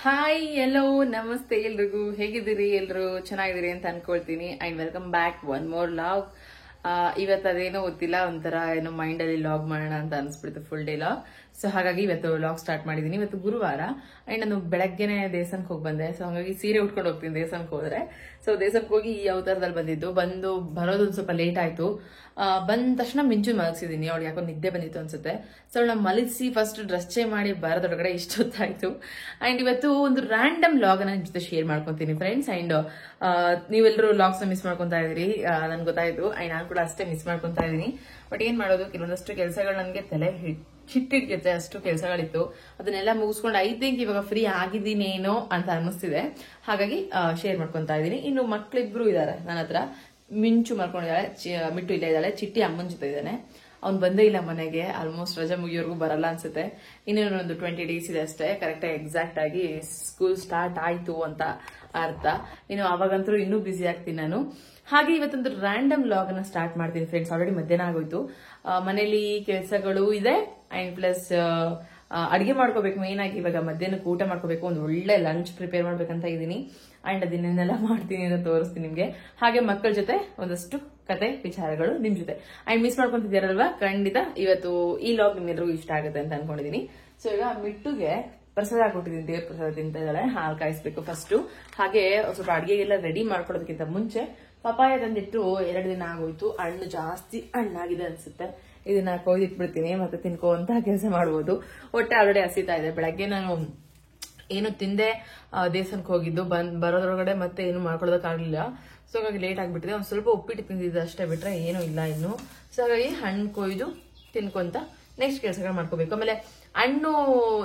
Hi ಎಲ್ಲೋ ನಮಸ್ತೆ ಎಲ್ರಿಗೂ ಹೇಗಿದ್ದೀರಿ ಎಲ್ಲರೂ ಚೆನ್ನಾಗಿದ್ದೀರಿ ಅಂತ ಅನ್ಕೊಳ್ತೀನಿ and welcome back one more log ಇವತ್ತು ಅದೇನೋ ಗೊತ್ತಿಲ್ಲ ಒಂಥರ ಏನೋ ಮೈಂಡ್ ಅಲ್ಲಿ ಲಾಗ್ ಮಾಡೋಣ ಅಂತ ಅನ್ಸ್ಬಿಡ್ತು ಫುಲ್ ಡೇ ಲಾಗ್ ಸೊ ಹಾಗಾಗಿ ಇವತ್ತು ಲಾಗ್ ಸ್ಟಾರ್ಟ್ ಮಾಡಿದೀನಿ ಇವತ್ತು ಗುರುವಾರ ಅಂಡ್ ನಾನು ಬೆಳಗ್ಗೆನೆ ದೇವಸ್ಥಾನಕ್ಕೆ ಹೋಗಿ ಬಂದೆ ಸೊ ಹಾಗಾಗಿ ಸೀರೆ ಉಟ್ಕೊಂಡು ಹೋಗ್ತೀನಿ ದೇವಸ್ಥಾನಕ್ಕೆ ಹೋದ್ರೆ ಸೊ ದೇವಸ್ಥಾನಕ್ಕೆ ಹೋಗಿ ಈ ಅವತಾರದಲ್ಲಿ ಬಂದು ಬರೋದು ಸ್ವಲ್ಪ ಲೇಟ್ ಆಯ್ತು ಬಂದ ತಕ್ಷಣ ಮಿಂಚು ಮಲಗಿಸಿದೀನಿ ಅವಳಿಗೆ ಯಾಕೋ ನಿದ್ದೆ ಬಂದಿತ್ತು ಅನ್ಸುತ್ತೆ ಸೊ ಅವಳನ್ನ ಮಲಗಿಸಿ ಫಸ್ಟ್ ಡ್ರೆಸ್ ಚೇಂಜ್ ಮಾಡಿ ಬರೋದೊಳಗಡೆ ಇಷ್ಟೊತ್ತಾಯ್ತು ಅಂಡ್ ಇವತ್ತು ಒಂದು ರ್ಯಾಂಡಮ್ ಲಾಗ್ ಅನ್ನ ನಿಮ್ ಜೊತೆ ಶೇರ್ ಮಾಡ್ಕೊಂತೀನಿ ಫ್ರೆಂಡ್ಸ್ ಅಂಡ್ ನೀವೆಲ್ಲರೂ ಲಾಗ್ಸ್ ಮಿಸ್ ಮಾಡ್ಕೊಂತಾ ಇದೀರಿ ನನ್ಗೆ ಗೊತ್ತಾಯ್ತು ಅಂಡ್ ನಾನು ಕೂಡ ಅಷ್ಟೇ ಮಿಸ್ ಮಾಡ್ಕೊಂತಾ ಇದೀನಿ ಬಟ್ ಏನ್ ಮಾಡೋದು ಕೆಲವೊಂದಷ್ಟು ಕೆಲಸಗಳು ನನಗೆ ತಲೆ ಚಿಟ್ಟಿಡ್ಯುತ್ತೆ ಅಷ್ಟು ಕೆಲಸಗಳಿತ್ತು ಅದನ್ನೆಲ್ಲ ಮುಗಿಸ್ಕೊಂಡು ಐ ಥಿಂಕ್ ಇವಾಗ ಫ್ರೀ ಆಗಿದ್ದೀನೇನೋ ಅಂತ ಅನ್ನಿಸ್ತಿದೆ ಹಾಗಾಗಿ ಶೇರ್ ಮಾಡ್ಕೊಂತಾ ಇದೀನಿ ಇನ್ನು ಮಕ್ಳಿಬ್ರು ಇದಾರೆ ನನ್ನ ಹತ್ರ ಮಿಂಚು ಮಾಡ್ಕೊಂಡಿದ್ದಾಳೆ ಮಿಟ್ಟು ಇಲ್ಲೇ ಇದ್ದಾಳೆ ಚಿಟ್ಟಿ ಅಮ್ಮನ ಜೊತೆ ಇದ್ದಾನೆ ಅವ್ನು ಬಂದೇ ಇಲ್ಲ ಮನೆಗೆ ಆಲ್ಮೋಸ್ಟ್ ರಜಾ ಮುಗಿಯೋರ್ಗೂ ಬರಲ್ಲ ಅನ್ಸುತ್ತೆ ಇನ್ನೊಂದು 20 ಡೇಸ್ ಇದೆ ಅಷ್ಟೇ ಕರೆಕ್ಟ್ ಎಕ್ಸಾಕ್ಟ್ ಆಗಿ ಸ್ಕೂಲ್ ಸ್ಟಾರ್ಟ್ ಆಯ್ತು ಅಂತ ಅರ್ಥ ಇನ್ನು ಅವಾಗಂತೂ ಇನ್ನೂ ಬ್ಯುಸಿ ಆಗ್ತೀನಿ ನಾನು ಹಾಗೆ ಇವತ್ತೊಂದು ರ್ಯಾಂಡಮ್ ಲಾಗ್ ಅನ್ನ ಸ್ಟಾರ್ಟ್ ಮಾಡ್ತೀನಿ ಫ್ರೆಂಡ್ಸ್ ಆಲ್ರೆಡಿ ಮಧ್ಯಾಹ್ನ ಆಗೋಯ್ತು ಮನೇಲಿ ಕೆಲಸಗಳು ಇದೆ ಅಂಡ್ ಪ್ಲಸ್ ಅಡಿಗೆ ಮಾಡ್ಕೋಬೇಕು ಮೇನ್ ಆಗಿ ಇವಾಗ ಮಧ್ಯಾಹ್ನಕ್ಕೆ ಊಟ ಮಾಡ್ಕೋಬೇಕು ಒಂದು ಒಳ್ಳೆ ಲಂಚ್ ಪ್ರಿಪೇರ್ ಮಾಡ್ಬೇಕಂತ ಇದೀನಿ ಅಂಡ್ ಅದನ್ನೆಲ್ಲ ಮಾಡ್ತೀನಿ ಅಂತ ತೋರಿಸ್ತೀನಿ ನಿಮ್ಗೆ ಹಾಗೆ ಮಕ್ಕಳ ಜೊತೆ ಒಂದಷ್ಟು ಕತೆ ವಿಚಾರಗಳು ನಿಮ್ ಜೊತೆ ಅಂಡ್ ಮಿಸ್ ಮಾಡ್ಕೊಂತಿದ್ದೀರಲ್ವಾ ಖಂಡಿತ ಇವತ್ತು ಈ ಲಾಗ್ ನಿಮ್ಗೆಲ್ರಿಗೂ ಇಷ್ಟ ಆಗುತ್ತೆ ಅಂತ ಅನ್ಕೊಂಡಿದೀನಿ ಸೊ ಈಗ ಮಿಟ್ಟುಗೆ ಪ್ರಸಾದ ಹಾಕೊಟ್ಟಿದ್ದೀನಿ ದೇವ್ರ ಪ್ರಸಾದ ತಿಂತ ಇದ್ದಾಳೆ ಹಾಲು ಕಾಯಿಸ್ಬೇಕು ಫಸ್ಟ್ ಹಾಗೆ ಸ್ವಲ್ಪ ಅಡಿಗೆಗೆಲ್ಲ ರೆಡಿ ಮಾಡ್ಕೊಡೋದಕ್ಕಿಂತ ಮುಂಚೆ ಪಪಾಯ ತಂದಿಟ್ಟು 2 ದಿನ ಆಗೋಯ್ತು ಹಣ್ಣು ಜಾಸ್ತಿ ಹಣ್ಣಾಗಿದೆ ಅನ್ಸುತ್ತೆ ಇದನ್ನ ಕೊಯ್ದಿಟ್ಬಿಡ್ತೀನಿ ಮತ್ತೆ ತಿನ್ಕೋಂತ ಕೆಲಸ ಮಾಡ್ಬೋದು ಹೊಟ್ಟೆ ಆಲ್ರೆಡಿ ಹಸಿತಾ ಇದೆ ಬೆಳಗ್ಗೆ ನಾನು ಏನು ತಿಂದೆ ದೇವಸ್ಥಾನಕ್ಕೆ ಹೋಗಿದ್ದು ಬರೋದ್ರೊಳಗಡೆ ಮತ್ತೆ ಏನು ಮಾಡ್ಕೊಳ್ಳೋದಕ್ಕಾಗಲಿಲ್ಲ ಸೊ ಹಾಗಾಗಿ ಲೇಟ್ ಆಗ್ಬಿಟ್ಟಿದೆ ಒಂದ್ ಸ್ವಲ್ಪ ಉಪ್ಪಿಟ್ಟು ತಿಂದಿದ್ದು ಅಷ್ಟೇ ಬಿಟ್ರೆ ಏನೂ ಇಲ್ಲ ಇನ್ನು ಸೊ ಹಾಗಾಗಿ ಹಣ್ಣು ಕೊಯ್ದು ತಿನ್ಕೊಂತ ನೆಕ್ಸ್ಟ್ ಕೆಲಸಗಳು ಮಾಡ್ಕೋಬೇಕು ಆಮೇಲೆ ಹಣ್ಣು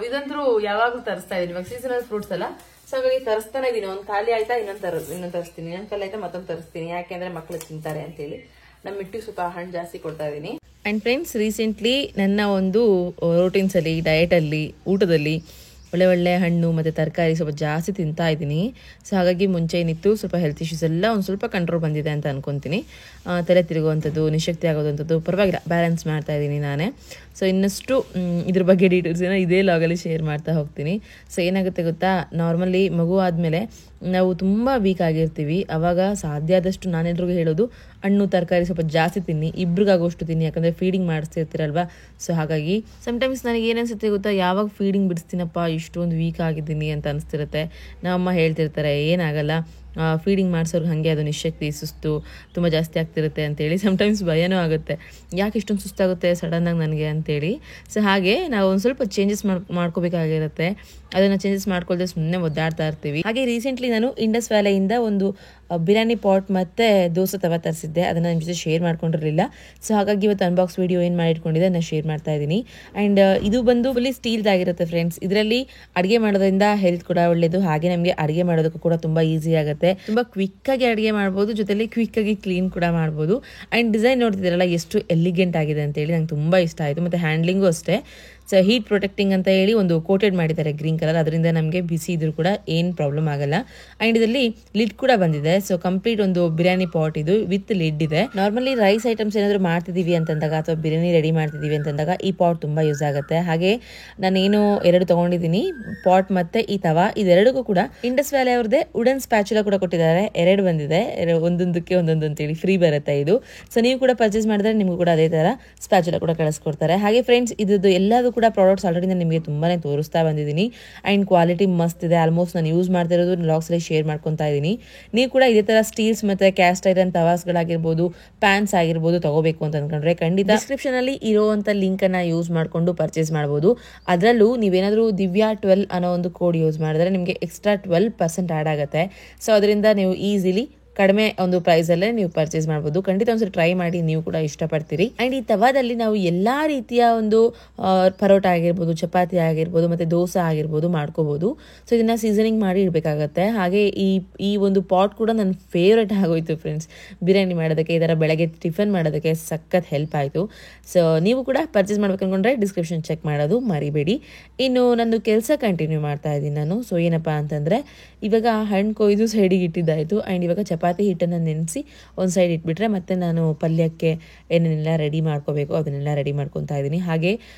ಇದಂತರೂ ಯಾವಾಗ್ಲೂ ತರಿಸ್ತಾ ಇದೀನಿ ಇವಾಗ ಸೀಸನಲ್ ಫ್ರೂಟ್ಸ್ ಅಲ್ಲ ಸೊ ಹಾಗಾಗಿ ತರಿಸ್ತಾನೆ ಇದೀನಿ ಒಂದ್ ಖಾಲಿ ಆಯ್ತಾ ಇನ್ನೊಂದು ತರಿಸ್ತೀನಿ ಇನ್ನೊಂದ್ ಖಾಲಿ ಆಯ್ತಾ ಮತ್ತೊಂದು ತರಿಸ್ತೀನಿ ಯಾಕೆಂದ್ರೆ ಮಕ್ಳು ತಿಂತಾರೆ ಅಂತ ಹೇಳಿ ನಮ್ಮ ಮಿಟ್ಟಿಗೆ ಸ್ವಲ್ಪ ಹಣ್ಣು ಜಾಸ್ತಿ ಕೊಡ್ತಾ ಇದೀನಿ ಅಂಡ್ ಫ್ರೆಂಡ್ಸ್ ರೀಸೆಂಟ್ಲಿ ನನ್ನ ಒಂದು ರೋಟೀನ್ಸ್ ಅಲ್ಲಿ ಡಯಟ್ ಅಲ್ಲಿ ಊಟದಲ್ಲಿ ಒಳ್ಳೆ ಹಣ್ಣು ಮತ್ತೆ ತರಕಾರಿ ಸ್ವಲ್ಪ ಜಾಸ್ತಿ ತಿಂತಾ ಇದ್ದೀನಿ ಸೊ ಹಾಗಾಗಿ ಮುಂಚೆ ಏನಿತ್ತು ಸ್ವಲ್ಪ ಹೆಲ್ತ್ ಇಶ್ಯೂಸ್ ಎಲ್ಲ ಒಂದು ಸ್ವಲ್ಪ ಕಂಟ್ರೋಲ್ ಬಂದಿದೆ ಅಂತ ಅನ್ಕೊಂತೀನಿ ತಲೆ ತಿರುಗುವಂಥದ್ದು ನಿಶಕ್ತಿ ಆಗೋದಂಥದ್ದು ಪರವಾಗಿಲ್ಲ ಬ್ಯಾಲೆನ್ಸ್ ಮಾಡ್ತಾ ಇದ್ದೀನಿ ನಾನೇ ಸೊ ಇನ್ನಷ್ಟು ಇದ್ರ ಬಗ್ಗೆ ಡೀಟೇಲ್ಸ್ ಇದೇ ಲಾಗಲ್ಲಿ ಶೇರ್ ಮಾಡ್ತಾ ಹೋಗ್ತೀನಿ ಸೊ ಏನಾಗುತ್ತೆ ಗೊತ್ತಾ ನಾರ್ಮಲಿ ಮಗು ಆದಮೇಲೆ ನಾವು ತುಂಬ ವೀಕ್ ಆಗಿರ್ತೀವಿ ಅವಾಗ ಸಾಧ್ಯ ಆದಷ್ಟು ನಾನೆಲ್ರಿಗೂ ಹೇಳೋದು ಹಣ್ಣು ತರಕಾರಿ ಸ್ವಲ್ಪ ಜಾಸ್ತಿ ತಿನ್ನಿ ಇಬ್ರಿಗಾಗೋಷ್ಟು ತಿನ್ನಿ ಯಾಕಂದರೆ ಫೀಡಿಂಗ್ ಮಾಡಿಸ್ತಿರ್ತೀರಲ್ವಾ ಸೊ ಹಾಗಾಗಿ ಸಮಟೈಮ್ಸ್ ನನಗೆ ಏನನ್ಸುತ್ತೆ ಗೊತ್ತಾ ಯಾವಾಗ ಫೀಡಿಂಗ್ ಬಿಡಿಸ್ತೀನಪ್ಪ ಇಷ್ಟೊಂದು ವೀಕ್ ಆಗಿದ್ದೀನಿ ಅಂತ ಅನಿಸ್ತಿರುತ್ತೆ ನಮ್ಮಮ್ಮ ಹೇಳ್ತಿರ್ತಾರೆ ಏನಾಗಲ್ಲ ಫೀಡಿಂಗ್ ಮಾಡಿಸೋರ್ಗೆ ಹಾಗೆ ಅದು ನಿಶಕ್ತಿ ಸುಸ್ತು ತುಂಬ ಜಾಸ್ತಿ ಆಗ್ತಿರುತ್ತೆ ಅಂತೇಳಿ ಸಮಟೈಮ್ಸ್ ಭಯನೂ ಆಗುತ್ತೆ ಯಾಕೆ ಇಷ್ಟೊಂದು ಸುಸ್ತಾಗುತ್ತೆ ಸಡನ್ನಾಗಿ ನನಗೆ ಅಂತೇಳಿ ಸೊ ಹಾಗೆ ನಾವು ಒಂದು ಸ್ವಲ್ಪ ಚೇಂಜಸ್ ಮಾಡ್ಕೋಬೇಕಾಗಿರುತ್ತೆ ಅದನ್ನು ಚೇಂಜಸ್ ಮಾಡ್ಕೊಳ್ದೆ ಸುಮ್ಮನೆ ಒದ್ದಾಡ್ತಾ ಇರ್ತೀವಿ ಹಾಗೆ ರೀಸೆಂಟ್ಲಿ ನಾನು ಇಂಡಸ್ ವ್ಯಾಲಿಯಿಂದ ಒಂದು ಬಿರಿಯಾನಿ ಪಾಟ್ ಮತ್ತೆ ದೋಸೆ ತವ ತರಿಸಿದ್ದೆ ಅದನ್ನು ನಿಮ್ಮ ಜೊತೆ ಶೇರ್ ಮಾಡ್ಕೊಂಡಿರಲಿಲ್ಲ ಸೊ ಹಾಗಾಗಿ ಇವತ್ತು ಅನ್ಬಾಕ್ಸ್ ವಿಡಿಯೋ ಏನು ಮಾಡಿಟ್ಕೊಂಡಿದ್ದೆ ನಾನು ಶೇರ್ ಮಾಡ್ತಾ ಇದ್ದೀನಿ ಆ್ಯಂಡ್ ಇದು ಬಂದು ಫುಲ್ಲಿ ಸ್ಟೀಲ್ದಾಗಿರುತ್ತೆ ಫ್ರೆಂಡ್ಸ್ ಇದರಲ್ಲಿ ಅಡುಗೆ ಮಾಡೋದ್ರಿಂದ ಹೆಲ್ತ್ ಕೂಡ ಒಳ್ಳೇದು ಹಾಗೆ ನಮಗೆ ಅಡುಗೆ ಮಾಡೋದಕ್ಕೂ ಕೂಡ ತುಂಬ ಈಸಿ ಆಗುತ್ತೆ ತುಂಬ ಕ್ವಿಕ್ಕಾಗಿ ಅಡುಗೆ ಮಾಡ್ಬೋದು ಜೊತೆಲಿ ಕ್ವಿಕ್ಕಾಗಿ ಕ್ಲೀನ್ ಕೂಡ ಮಾಡ್ಬೋದು ಆ್ಯಂಡ್ ಡಿಸೈನ್ ನೋಡ್ತಿದ್ದೀರಲ್ಲ ಎಷ್ಟು ಎಲಿಗೆಂಟ್ ಆಗಿದೆ ಅಂತೇಳಿ ನಂಗೆ ತುಂಬ ಇಷ್ಟ ಆಯಿತು ಮತ್ತು ಹ್ಯಾಂಡ್ಲಿಂಗು ಅಷ್ಟೇ ಸೊ ಹೀಟ್ ಪ್ರೊಟೆಕ್ಟಿಂಗ್ ಅಂತ ಹೇಳಿ ಒಂದು ಕೋಟೆಡ್ ಮಾಡಿದ್ದಾರೆ ಗ್ರೀನ್ ಕಲರ್ ಅದರಿಂದ ನಮಗೆ ಬಿಸಿ ಇದ್ರೂ ಕೂಡ ಏನು ಪ್ರಾಬ್ಲಮ್ ಆಗಲ್ಲ ಆ್ಯಂಡ್ ಇದರಲ್ಲಿ ಲಿಡ್ ಕೂಡ ಬಂದಿದೆ ಸೊ ಕಂಪ್ಲೀಟ್ ಒಂದು ಬಿರಿಯಾನಿ ಪಾಟ್ ಇದು ವಿತ್ ಲಿಡ್ ಇದೆ ನಾರ್ಮಲಿ ರೈಸ್ ಐಟಮ್ಸ್ ಏನಾದರೂ ಮಾಡ್ತಿದ್ದೀವಿ ಅಂತಂದಾಗ ಅಥವಾ ಬಿರಿಯಾನಿ ರೆಡಿ ಮಾಡ್ತಿದ್ದೀವಿ ಅಂತಂದಾಗ ಈ ಪಾಟ್ ತುಂಬ ಯೂಸ್ ಆಗುತ್ತೆ ಹಾಗೆ ನಾನೇನು 2 ತಗೊಂಡಿದ್ದೀನಿ ಪಾಟ್ ಮತ್ತೆ ಈ ತವಾ ಇದೆರಡಿಗೂ ಕೂಡ ಇಂಡಸ್ ವ್ಯಾಲಿ ಅವ್ರದ್ದೇ ವುಡನ್ ಸ್ಪ್ಯಾಚುಲಾ ಕೂಡ ಕೊಟ್ಟಿದ್ದಾರೆ 2 ಬಂದಿದೆ ಒಂದೊಂದಕ್ಕೆ ಒಂದೊಂದು ಅಂತೇಳಿ ಫ್ರೀ ಬರುತ್ತೆ ಇದು ಸೊ ನೀವು ಕೂಡ ಪರ್ಚೇಸ್ ಮಾಡಿದ್ರೆ ನಿಮಗೂ ಕೂಡ ಅದೇ ತರ ಸ್ಪ್ಯಾಚುಲಾ ಕೂಡ ಕಳಿಸ್ಕೊಡ್ತಾರೆ ಹಾಗೆ ಫ್ರೆಂಡ್ಸ್ ಇದು ಎಲ್ಲದೂ ಕೂಡ ಪ್ರಾಡಕ್ಟ್ಸ್ ಆಲ್ರೆಡಿ ನಾನು ನಿಮಗೆ ತುಂಬಾನೇ ತೋರಿಸ್ತಾ ಬಂದಿದ್ದೀನಿ ಅಂಡ್ ಕ್ವಾಲಿಟಿ ಮಸ್ತ್ ಇದೆ ಆಲ್ಮೋಸ್ಟ್ ನಾನು ಯೂಸ್ ಮಾಡ್ತಾ ಇರೋದು ಲಾಗ್ಸ್ ಅಲ್ಲಿ ಶೇರ್ ಮಾಡ್ಕೊತಾ ಇದ್ದೀನಿ ನೀವು ಕೂಡ ಇದೇ ತರ ಸ್ಟೀಲ್ಸ್ ಮತ್ತೆ ಕ್ಯಾಸ್ಟ್ ಐರನ್ ತವಾಸ್ಗಳಾಗಿರ್ಬೋದು ಪ್ಯಾನ್ಸ್ ಆಗಿರ್ಬೋದು ತಗೋಬೇಕು ಅಂತ ಅನ್ಕೊಂಡ್ರೆ ಖಂಡಿತ ಡಿಸ್ಕ್ರಿಪ್ಷನ್ ಅಲ್ಲಿ ಇರುವಂತ ಲಿಂಕ್ ಅನ್ನ ಯೂಸ್ ಮಾಡ್ಕೊಂಡು ಪರ್ಚೇಸ್ ಮಾಡಬಹುದು ಅದರಲ್ಲೂ ನೀವೇನಾದ್ರೂ ದಿವ್ಯಾ 12 ಅನ್ನೋ ಒಂದು ಕೋಡ್ ಯೂಸ್ ಮಾಡಿದ್ರೆ ನಿಮಗೆ ಎಕ್ಸ್ಟ್ರಾ 12% ಆಡ್ ಆಗುತ್ತೆ ಸೊ ಅದರಿಂದ ನೀವು ಈಸಿಲಿ ಕಡಿಮೆ ಒಂದು ಪ್ರೈಸ್ ಅಲ್ಲೇ ನೀವು ಪರ್ಚೇಸ್ ಮಾಡಬಹುದು ಖಂಡಿತ ಒಂದ್ಸರಿ ಟ್ರೈ ಮಾಡಿ ನೀವು ಕೂಡ ಇಷ್ಟಪಡ್ತೀರಿ ಅಂಡ್ ಈ ತವಾದಲ್ಲಿ ನಾವು ಎಲ್ಲಾ ರೀತಿಯ ಒಂದು ಪರೋಟ ಆಗಿರ್ಬೋದು ಚಪಾತಿ ಆಗಿರ್ಬೋದು ಮತ್ತೆ ದೋಸೆ ಆಗಿರ್ಬೋದು ಮಾಡ್ಕೋಬಹುದು ಸೊ ಇದನ್ನ ಸೀಸನಿಂಗ್ ಮಾಡಿ ಇಡಬೇಕಾಗತ್ತೆ ಹಾಗೆ ಈ ಒಂದು ಪಾಟ್ ಕೂಡ ನನ್ನ ಫೇವ್ರೇಟ್ ಆಗೋಯ್ತು ಫ್ರೆಂಡ್ಸ್ ಬಿರಿಯಾನಿ ಮಾಡೋದಕ್ಕೆ ಇದರ ಬೆಳಗ್ಗೆ ಟಿಫನ್ ಮಾಡೋದಕ್ಕೆ ಸಖತ್ ಹೆಲ್ಪ್ ಆಯಿತು ಸೊ ನೀವು ಕೂಡ ಪರ್ಚೇಸ್ ಮಾಡ್ಬೇಕು ಅನ್ಕೊಂಡ್ರೆ ಡಿಸ್ಕ್ರಿಪ್ಷನ್ ಚೆಕ್ ಮಾಡೋದು ಮರಿಬೇಡಿ ಇನ್ನು ನಂದು ಕೆಲಸ ಕಂಟಿನ್ಯೂ ಮಾಡ್ತಾ ಇದ್ದೀನಿ ನಾನು ಸೊ ಏನಪ್ಪಾ ಅಂತಂದ್ರೆ ಇವಾಗ ಹಣ್ಣು ಕೊಯ್ದು ಸೈಡಿಗೆ ಇಟ್ಟಿದ್ದಾಯ್ತು ಅಂಡ್ ಇವಾಗ ಚಪಾತಿ ಹಿಟ್ಟನ್ನು ನೆನೆಸಿ ಒಂದು ಸೈಡ್ ಇಟ್ಬಿಟ್ರೆ ಮತ್ತೆ ನಾನು ಪಲ್ಯಕ್ಕೆ ಏನೇನೆಲ್ಲ ರೆಡಿ ಮಾಡ್ಕೋಬೇಕು ಅದನ್ನೆಲ್ಲ ರೆಡಿ ಮಾಡ್ಕೊತಾ ಇದ್ದೀನಿ. ಹಾಗೆ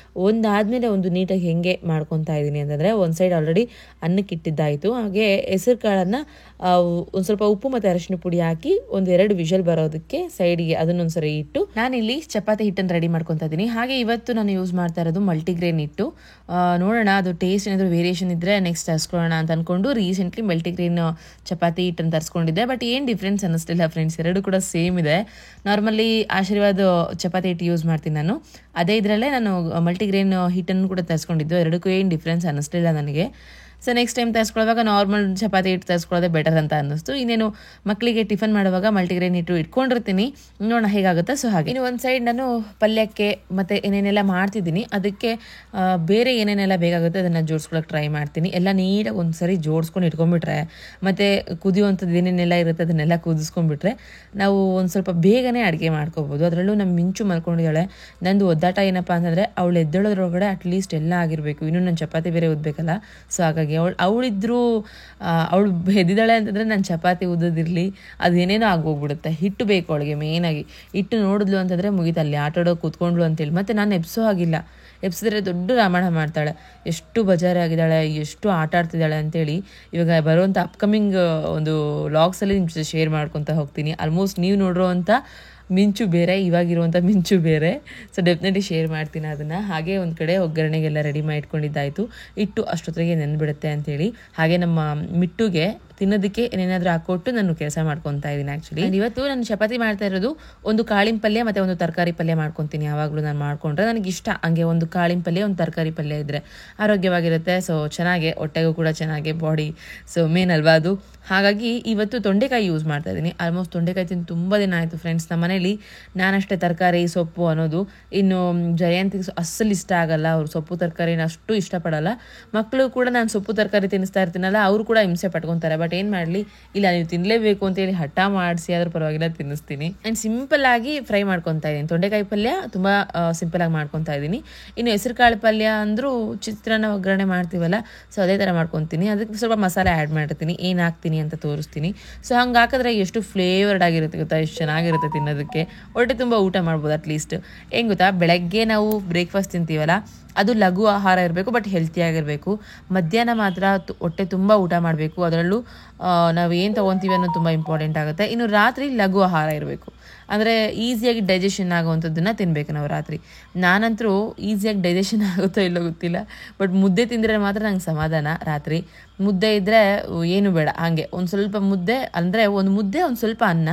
ಒಂದಾದ್ಮೇಲೆ ಒಂದು ನೀಟಾಗಿ ಹೆಂಗೆ ಮಾಡ್ಕೊತಾ ಇದ್ದೀನಿ ಅಂತಂದರೆ ಒಂದು ಸೈಡ್ ಆಲ್ರೆಡಿ ಅನ್ನಕ್ಕೆ ಇಟ್ಟಿದ್ದಾಯಿತು. ಹಾಗೆ ಹೆಸರು ಕಾಳನ್ನು ಒಂದು ಸ್ವಲ್ಪ ಉಪ್ಪು ಮತ್ತು ಅರಿಶಿನ ಪುಡಿ ಹಾಕಿ 1-2 ವಿಷಲ್ ಬರೋದಕ್ಕೆ ಸೈಡಿಗೆ ಅದನ್ನೊಂದ್ಸರಿ ಇಟ್ಟು ನಾನಿಲ್ಲಿ ಚಪಾತಿ ಹಿಟ್ಟನ್ನು ರೆಡಿ ಮಾಡ್ಕೊತಾ ಇದ್ದೀನಿ. ಹಾಗೆ ಇವತ್ತು ನಾನು ಯೂಸ್ ಮಾಡ್ತಾ ಇರೋದು ಮಲ್ಟಿಗ್ರೇನ್ ಹಿಟ್ಟು. ನೋಡೋಣ ಅದು ಟೇಸ್ಟ್ ಏನಾದರೂ ವೇರಿಯೇಷನ್ ಇದ್ದರೆ ನೆಕ್ಸ್ಟ್ ತರಿಸ್ಕೊಳ್ಳೋಣ ಅಂತ ಅಂದ್ಕೊಂಡು ರೀಸೆಂಟ್ಲಿ ಮಲ್ಟಿಗ್ರೇನ್ ಚಪಾತಿ ಹಿಟ್ಟನ್ನು ತರಿಸ್ಕೊಂಡಿದ್ದೆ. ಬಟ್ ಏನು ಡಿಫ್ರೆನ್ಸ್ ಅನ್ನಿಸ್ತಿಲ್ಲ ಫ್ರೆಂಡ್ಸ್, ಎರಡು ಕೂಡ ಸೇಮ್ ಇದೆ. ನಾರ್ಮಲಿ ಆಶೀರ್ವಾದ ಚಪಾತಿ ಹಿಟ್ಟು ಯೂಸ್ ಮಾಡ್ತೀನಿ ನಾನು, ಅದೇ ಇದರಲ್ಲೇ ನಾನು ಮಲ್ಟಿಗ್ರೇನ್ ಹಿಟ್ಟನ್ನು ಕೂಡ ತರಿಸ್ಕೊಂಡಿದ್ದು. ಎರಡಕ್ಕೂ ಏನು ಡಿಫ್ರೆನ್ಸ್ ಅನ್ನಿಸ್ಲಿಲ್ಲ ನನಗೆ. ಸೊ ನೆಕ್ಸ್ಟ್ ಟೈಮ್ ತರಿಸ್ಕೊಳ್ಳುವಾಗ ನಾರ್ಮಲ್ ಚಪಾತಿ ಹಿಟ್ಟು ತರಿಸ್ಕೊಳ್ಳೋದೇ ಬೆಟರ್ ಅಂತ ಅನ್ನಿಸ್ತು. ಇನ್ನೇನು ಮಕ್ಕಳಿಗೆ ಟಿಫನ್ ಮಾಡುವಾಗ ಮಲ್ಟಿಗ್ರೇನ್ ಹಿಟ್ಟು ಇಟ್ಕೊಂಡಿರ್ತೀನಿ, ನೋಡೋಣ ಹೇಗಾಗುತ್ತೆ. ಸೊ ಹಾಗೆ ಇನ್ನು ಒಂದು ಸೈಡ್ ನಾನು ಪಲ್ಯಕ್ಕೆ ಮತ್ತು ಏನೇನೆಲ್ಲ ಮಾಡ್ತಿದ್ದೀನಿ ಅದಕ್ಕೆ ಬೇರೆ ಏನೇನೆಲ್ಲ ಬೇಕಾಗುತ್ತೆ ಅದನ್ನು ಜೋಡಿಸ್ಕೊಳ್ಳೋಕೆ ಟ್ರೈ ಮಾಡ್ತೀನಿ. ಎಲ್ಲ ನೀಟಾಗಿ ಒಂದು ಸರಿ ಜೋಡಿಸ್ಕೊಂಡು ಇಟ್ಕೊಂಡ್ಬಿಟ್ರೆ ಮತ್ತು ಕುದಿಯುವಂಥದ್ದು ಏನೇನೆಲ್ಲ ಇರುತ್ತೆ ಅದನ್ನೆಲ್ಲ ಕುದಿಸ್ಕೊಂಡ್ಬಿಟ್ರೆ ನಾವು ಒಂದು ಸ್ವಲ್ಪ ಬೇಗನೆ ಅಡುಗೆ ಮಾಡ್ಕೋಬೋದು. ಅದರಲ್ಲೂ ನಮ್ಮ ಮಿಂಚು ಮಲ್ಕೊಂಡಿದ್ದಾಳೆ. ನಂದು ಒದ್ದಾಟ ಏನಪ್ಪ ಅಂತಂದರೆ ಅವಳು ಎದ್ದೇಳೋದ್ರೊಳಗಡೆ ಅಟ್ಲೀಸ್ಟ್ ಎಲ್ಲ ಆಗಿರಬೇಕು. ಇನ್ನೂ ನನ್ನ ಚಪಾತಿ ಬೇರೆ ಓದಬೇಕಲ್ಲ. ಸೊ ಹಾಗಾಗಿ ಅವಳಿದ್ರು ಅವಳು ಎದ್ದಿದ್ದಾಳೆ ಅಂತಂದರೆ ನಾನು ಚಪಾತಿ ಉದ್ದೋದಿರಲಿ ಅದೇನೇನೋ ಆಗೋಗ್ಬಿಡುತ್ತೆ. ಹಿಟ್ಟು ಬೇಕು ಅವಳಿಗೆ ಮೇಯ್ನಾಗಿ. ಹಿಟ್ಟು ನೋಡಿದ್ಲು ಅಂತಂದರೆ ಮುಗಿತಲ್ಲಿ ಆಟಾಡೋಕೆ ಕೂತ್ಕೊಂಡ್ಲು ಅಂತೇಳಿ. ಮತ್ತು ನಾನು ಎಬ್ಸೋ ಆಗಿಲ್ಲ, ಎಬ್ಸಿದ್ರೆ ದೊಡ್ಡ ರಾಮಾಯಣ ಮಾಡ್ತಾಳೆ. ಎಷ್ಟು ಬಜಾರಾಗಿದ್ದಾಳೆ, ಎಷ್ಟು ಆಟ ಆಡ್ತಿದ್ದಾಳೆ ಅಂತೇಳಿ ಇವಾಗ ಬರುವಂಥ ಅಪ್ಕಮಿಂಗ್ ಒಂದು ವ್ಲಾಗ್ಸಲ್ಲಿ ನಿಮ್ಮ ಜೊತೆ ಶೇರ್ ಮಾಡ್ಕೊತಾ ಹೋಗ್ತೀನಿ. ಆಲ್ಮೋಸ್ಟ್ ನೀವು ನೋಡಿರೋ ಅಂಥ ಮಿಂಚು ಬೇರೆ, ಇವಾಗಿರುವಂಥ ಮಿಂಚು ಬೇರೆ. ಸೊ ಡೆಫಿನೆಟ್ಲಿ ಶೇರ್ ಮಾಡ್ತೀನಿ ಅದನ್ನು. ಹಾಗೆ ಒಂದು ಕಡೆ ಒಗ್ಗರಣೆಗೆಲ್ಲ ರೆಡಿ ಮಾಡಿ ಇಟ್ಕೊಂಡಿದ್ದಾಯಿತು. ಇಟ್ಟು ಅಷ್ಟೊತ್ತಿಗೆ ನೆನ್ಬಿಡುತ್ತೆ ಅಂತೇಳಿ. ಹಾಗೆ ನಮ್ಮ ಮಿಟ್ಟುಗೆ ತಿನ್ನೋದಕ್ಕೆ ಏನೇನಾದರೂ ಹಾಕೊಟ್ಟು ನಾನು ಕೆಲಸ ಮಾಡ್ಕೊತಾ ಇದ್ದೀನಿ. ಆ್ಯಕ್ಚುಲಿ ಇವತ್ತು ನಾನು ಚಪಾತಿ ಮಾಡ್ತಾ ಇರೋದು ಒಂದು ಕಾಳಿನ ಪಲ್ಯ ಮತ್ತು ಒಂದು ತರಕಾರಿ ಪಲ್ಯ ಮಾಡ್ಕೊತೀನಿ. ಯಾವಾಗಲೂ ನಾನು ಮಾಡ್ಕೊಂಡ್ರೆ ನನಗೆ ಇಷ್ಟ. ಹಂಗೆ ಒಂದು ಕಾಳಿನ ಪಲ್ಯ ಒಂದು ತರಕಾರಿ ಪಲ್ಯ ಇದ್ದರೆ ಆರೋಗ್ಯವಾಗಿರುತ್ತೆ. ಸೊ ಚೆನ್ನಾಗೆ ಹೊಟ್ಟೆಗೂ ಕೂಡ ಚೆನ್ನಾಗೆ ಬಾಡಿ ಸೊ ಮೇನ್ ಅಲ್ವಾ ಅದು. ಹಾಗಾಗಿ ಇವತ್ತು ತೊಂಡೆಕಾಯಿ ಯೂಸ್ ಮಾಡ್ತಾ ಇದ್ದೀನಿ. ಆಲ್ಮೋಸ್ಟ್ ತೊಂಡೆಕಾಯಿ ತಿಂದು ತುಂಬ ದಿನ ಆಯಿತು ಫ್ರೆಂಡ್ಸ್. ನಮ್ಮ ಮನೇಲಿ ನಾನಷ್ಟೇ ತರಕಾರಿ ಸೊಪ್ಪು ಅನ್ನೋದು. ಇನ್ನು ಜಯಂತಿಗೆ ಅಸ್ಸಲು ಇಷ್ಟ ಆಗಲ್ಲ, ಅವ್ರು ಸೊಪ್ಪು ತರಕಾರಿನ ಅಷ್ಟು ಇಷ್ಟಪಡಲ್ಲ. ಮಕ್ಕಳು ಕೂಡ ನಾನು ಸೊಪ್ಪು ತರಕಾರಿ ತಿನ್ನಿಸ್ತಾ ಇರ್ತೀನಲ್ಲ, ಅವರು ಕೂಡ ಹಿಂಸೆ ಪಟ್ಕೊತಾರೆ. ಬಟ್ ಏನು ಮಾಡಲಿ, ಇಲ್ಲ ನೀವು ತಿನ್ನಲೇಬೇಕು ಅಂತೇಳಿ ಹಠ ಮಾಡಿಸಿ ಆದ್ರೂ ಪರವಾಗಿಲ್ಲ ತಿನ್ನಿಸ್ತೀನಿ. ಆ್ಯಂಡ್ ಸಿಂಪಲ್ಲಾಗಿ ಫ್ರೈ ಮಾಡ್ಕೊತಾ ಇದ್ದೀನಿ. ತೊಂಡೆಕಾಯಿ ಪಲ್ಯ ತುಂಬ ಸಿಂಪಲಾಗಿ ಮಾಡ್ಕೊತಾ ಇದ್ದೀನಿ. ಇನ್ನು ಹೆಸರು ಕಾಳು ಪಲ್ಯ ಅಂದರೂ ಚಿತ್ರಾನ್ನ ಒಗ್ಗರಣೆ ಮಾಡ್ತೀವಲ್ಲ, ಸೊ ಅದೇ ಥರ ಮಾಡ್ಕೊತೀನಿ. ಅದಕ್ಕೆ ಸ್ವಲ್ಪ ಮಸಾಲೆ ಆ್ಯಡ್ ಮಾಡಿರ್ತೀನಿ, ಏನು ಹಾಕ್ತೀನಿ ಅಂತ ತೋರಿಸ್ತೀನಿ. ಸೊ ಹಂಗೆ ಹಾಕಿದ್ರೆ ಎಷ್ಟು ಫ್ಲೇವರ್ಡ್ ಆಗಿರುತ್ತೆ ಗೊತ್ತಾ, ಎಷ್ಟು ಚೆನ್ನಾಗಿರುತ್ತೆ ತಿನ್ನೋದಕ್ಕೆ. ಹೊಟ್ಟೆ ತುಂಬ ಊಟ ಮಾಡ್ಬೋದು ಅಟ್ಲೀಸ್ಟ್. ಏನು ಗೊತ್ತಾ, ಬೆಳಗ್ಗೆ ನಾವು ಬ್ರೇಕ್ಫಾಸ್ಟ್ ತಿಂತೀವಲ್ಲ ಅದು ಲಘು ಆಹಾರ ಇರಬೇಕು, ಬಟ್ ಹೆಲ್ತಿಯಾಗಿರಬೇಕು. ಮಧ್ಯಾಹ್ನ ಮಾತ್ರ ಹೊಟ್ಟೆ ತುಂಬ ಊಟ ಮಾಡಬೇಕು. ಅದರಲ್ಲೂ ನಾವು ಏನು ತೊಗೊತೀವಿ ಅನ್ನೋದು ತುಂಬ ಇಂಪಾರ್ಟೆಂಟ್ ಆಗುತ್ತೆ. ಇನ್ನು ರಾತ್ರಿ ಲಘು ಆಹಾರ ಇರಬೇಕು, ಅಂದರೆ ಈಸಿಯಾಗಿ ಡೈಜೆಷನ್ ಆಗುವಂಥದ್ದನ್ನು ತಿನ್ನಬೇಕು ನಾವು ರಾತ್ರಿ. ನಾನಂತರೂ ಈಸಿಯಾಗಿ ಡೈಜೆಷನ್ ಆಗುತ್ತೋ ಇಲ್ಲೋ ಗೊತ್ತಿಲ್ಲ, ಬಟ್ ಮುದ್ದೆ ತಿಂದರೆ ಮಾತ್ರ ನಂಗೆ ಸಮಾಧಾನ. ರಾತ್ರಿ ಮುದ್ದೆ ಇದ್ದರೆ ಏನು ಬೇಡ, ಹಾಗೆ ಒಂದು ಸ್ವಲ್ಪ ಮುದ್ದೆ ಅಂದರೆ ಒಂದು ಮುದ್ದೆ ಒಂದು ಸ್ವಲ್ಪ ಅನ್ನ.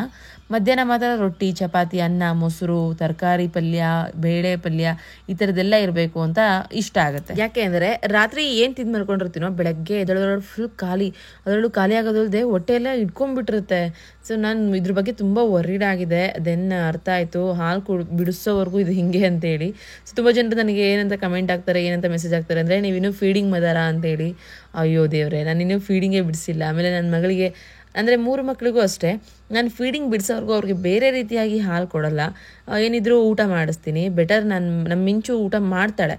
ಮಧ್ಯಾಹ್ನ ಮಾತ್ರ ರೊಟ್ಟಿ, ಚಪಾತಿ, ಅನ್ನ, ಮೊಸರು, ತರಕಾರಿ ಪಲ್ಯ, ಬೇಳೆ ಪಲ್ಯ ಈ ಥರದ್ದೆಲ್ಲ ಇರಬೇಕು ಅಂತ ಇಷ್ಟ ಆಗುತ್ತೆ. ಯಾಕೆ ಅಂದರೆ ರಾತ್ರಿ ಏನು ತಿಂದು ಮಲ್ಕೊಂಡಿರ್ತೀನೋ ಬೆಳಗ್ಗೆ ಎದ್ದೇಳೋದ್ರೊಳಗೆ ಫುಲ್ ಖಾಲಿ, ಅದರಲ್ಲೂ ಖಾಲಿ ಆಗೋದಲ್ಲದೆ ಹೊಟ್ಟೆ ಎಲ್ಲ ಇಟ್ಕೊಂಡ್ಬಿಟ್ಟಿರುತ್ತೆ. ಸೊ ನಾನು ಇದ್ರ ಬಗ್ಗೆ ತುಂಬ ವರ್ರಿಡ್ ಆಗಿದೆ. ದೆನ್ ಅರ್ಥ ಆಯಿತು ಹಾಲು ಬಿಡಿಸೋವರೆಗೂ ಇದು ಹಿಂಗೆ ಅಂತೇಳಿ. ಸೊ ತುಂಬ ಜನರು ನನಗೆ ಏನಂತ ಕಮೆಂಟ್ ಆಗ್ತಾರೆ, ಏನಂತ ಮೆಸೇಜ್ ಆಗ್ತಾರೆ ಅಂದರೆ ನೀವಿನ್ನೂ ಫೀಡಿಂಗ್ ಮದರಾ ಅಂತೇಳಿ. ಅಯ್ಯೋ ದೇವ್ರೆ, ನಾನು ಇನ್ನೂ ಫೀಡಿಂಗೇ ಬಿಡಿಸಿಲ್ಲ. ಆಮೇಲೆ ನನ್ನ ಮಗಳಿಗೆ ಅಂದರೆ 3 ಮಕ್ಕಳಿಗೂ ಅಷ್ಟೇ ನಾನು ಫೀಡಿಂಗ್ ಬಿಡಿಸೋರ್ಗೂ ಅವ್ರಿಗೆ ಬೇರೆ ರೀತಿಯಾಗಿ ಹಾಲು ಕೊಡಲ್ಲ. ಏನಿದ್ರು ಊಟ ಮಾಡಿಸ್ತೀನಿ. ಬೆಟರ್ ನಮ್ಮ ಮಿಂಚು ಊಟ ಮಾಡ್ತಾಳೆ.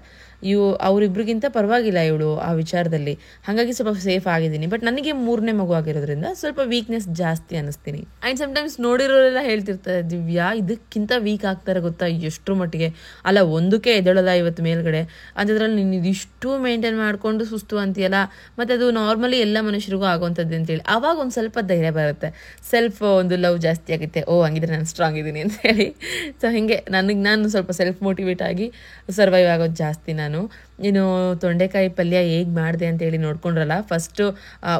ಅವರಿಬ್ರಿಗಿಂತ ಪರವಾಗಿಲ್ಲ ಇವಳು ಆ ವಿಚಾರದಲ್ಲಿ. ಹಾಗಾಗಿ ಸ್ವಲ್ಪ ಸೇಫ್ ಆಗಿದ್ದೀನಿ. ಬಟ್ ನನಗೆ 3ನೇ ಮಗು ಆಗಿರೋದ್ರಿಂದ ಸ್ವಲ್ಪ ವೀಕ್ನೆಸ್ ಜಾಸ್ತಿ ಅನ್ನಿಸ್ತೀನಿ. ಆ್ಯಂಡ್ ಸಮ್ಟೈಮ್ಸ್ ನೋಡಿರೋರೆಲ್ಲ ಹೇಳ್ತಿರ್ತಾರೆ, ದಿವ್ಯಾ ಇದಕ್ಕಿಂತ ವೀಕ್ ಆಗ್ತಾರೆ ಗೊತ್ತಾ, ಎಷ್ಟರ ಮಟ್ಟಿಗೆ. ಅಲ್ಲ, ಒಂದಕ್ಕೆ ಎದ್ದೇಳಲ್ಲ ಇವತ್ತು ಮೇಲ್ಗಡೆ ಅಂಥದ್ರಲ್ಲಿ ನೀನು ಇದಿಷ್ಟು ಮೇಂಟೈನ್ ಮಾಡಿಕೊಂಡು ಸುಸ್ತು ಅಂತೀಯಲ್ಲ. ಮತ್ತು ಅದು ನಾರ್ಮಲಿ ಎಲ್ಲ ಮನುಷ್ಯರಿಗೂ ಆಗುವಂಥದ್ದು ಅಂತೇಳಿ ಆವಾಗ ಒಂದು ಸ್ವಲ್ಪ ಧೈರ್ಯ ಬರುತ್ತೆ. ಸೆಲ್ಫ್ ಒಂದು ಲವ್ ಜಾಸ್ತಿ ಆಗುತ್ತೆ. ಹಂಗಿದ್ರೆ ನಾನು ಸ್ಟ್ರಾಂಗ್ ಇದ್ದೀನಿ ಅಂತೇಳಿ. ಸೊ ಹೀಗೆ ನಾನು ಸ್ವಲ್ಪ ಸೆಲ್ಫ್ ಮೋಟಿವೇಟ್ ಆಗಿ ಸರ್ವೈವ್ ಆಗೋದು ಜಾಸ್ತಿ ನಾನು. ಇನ್ನು ತೊಂಡೆಕಾಯಿ ಪಲ್ಯ ಹೇಗೆ ಮಾಡಿದೆ ಅಂತೇಳಿ ನೋಡ್ಕೊಂಡ್ರಲ್ಲ. ಫಸ್ಟು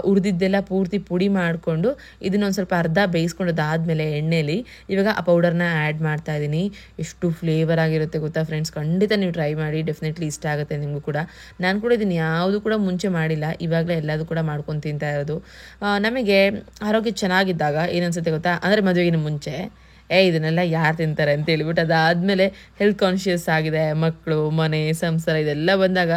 ಹುರಿದಿದ್ದೆಲ್ಲ ಪೂರ್ತಿ ಪುಡಿ ಮಾಡಿಕೊಂಡು ಇದನ್ನೊಂದು ಸ್ವಲ್ಪ ಅರ್ಧ ಬೇಯಿಸ್ಕೊಂಡದಾದ್ಮೇಲೆ ಎಣ್ಣೆಲಿ ಇವಾಗ ಆ ಪೌಡರ್ನ ಆ್ಯಡ್ ಮಾಡ್ತಾ ಇದ್ದೀನಿ. ಎಷ್ಟು ಫ್ಲೇವರ್ ಆಗಿರುತ್ತೆ ಗೊತ್ತಾ ಫ್ರೆಂಡ್ಸ್, ಖಂಡಿತ ನೀವು ಟ್ರೈ ಮಾಡಿ, ಡೆಫಿನೆಟ್ಲಿ ಇಷ್ಟ ಆಗುತ್ತೆ ನಿಮಗೂ ಕೂಡ. ನಾನು ಕೂಡ ಇದನ್ನು ಯಾವುದು ಕೂಡ ಮುಂಚೆ ಮಾಡಿಲ್ಲ, ಇವಾಗಲೇ ಎಲ್ಲದೂ ಕೂಡ ಮಾಡ್ಕೊಂಡು ತಿಂತಾ ಇರೋದು. ನಮಗೆ ಆರೋಗ್ಯ ಚೆನ್ನಾಗಿದ್ದಾಗ ಏನನ್ಸುತ್ತೆ ಗೊತ್ತಾ, ಅಂದರೆ ಮದುವೆಗಿನ ಮುಂಚೆ ಇದನ್ನೆಲ್ಲ ಯಾರು ತಿಂತಾರೆ ಅಂತ ಹೇಳ್ಬಿಟ್ಟು ಅದಾದಮೇಲೆ ಹೆಲ್ತ್ ಕಾನ್ಷಿಯಸ್ ಆಗಿದೆ, ಮಕ್ಕಳು, ಮನೆ, ಸಂಸಾರ ಇದೆಲ್ಲ ಬಂದಾಗ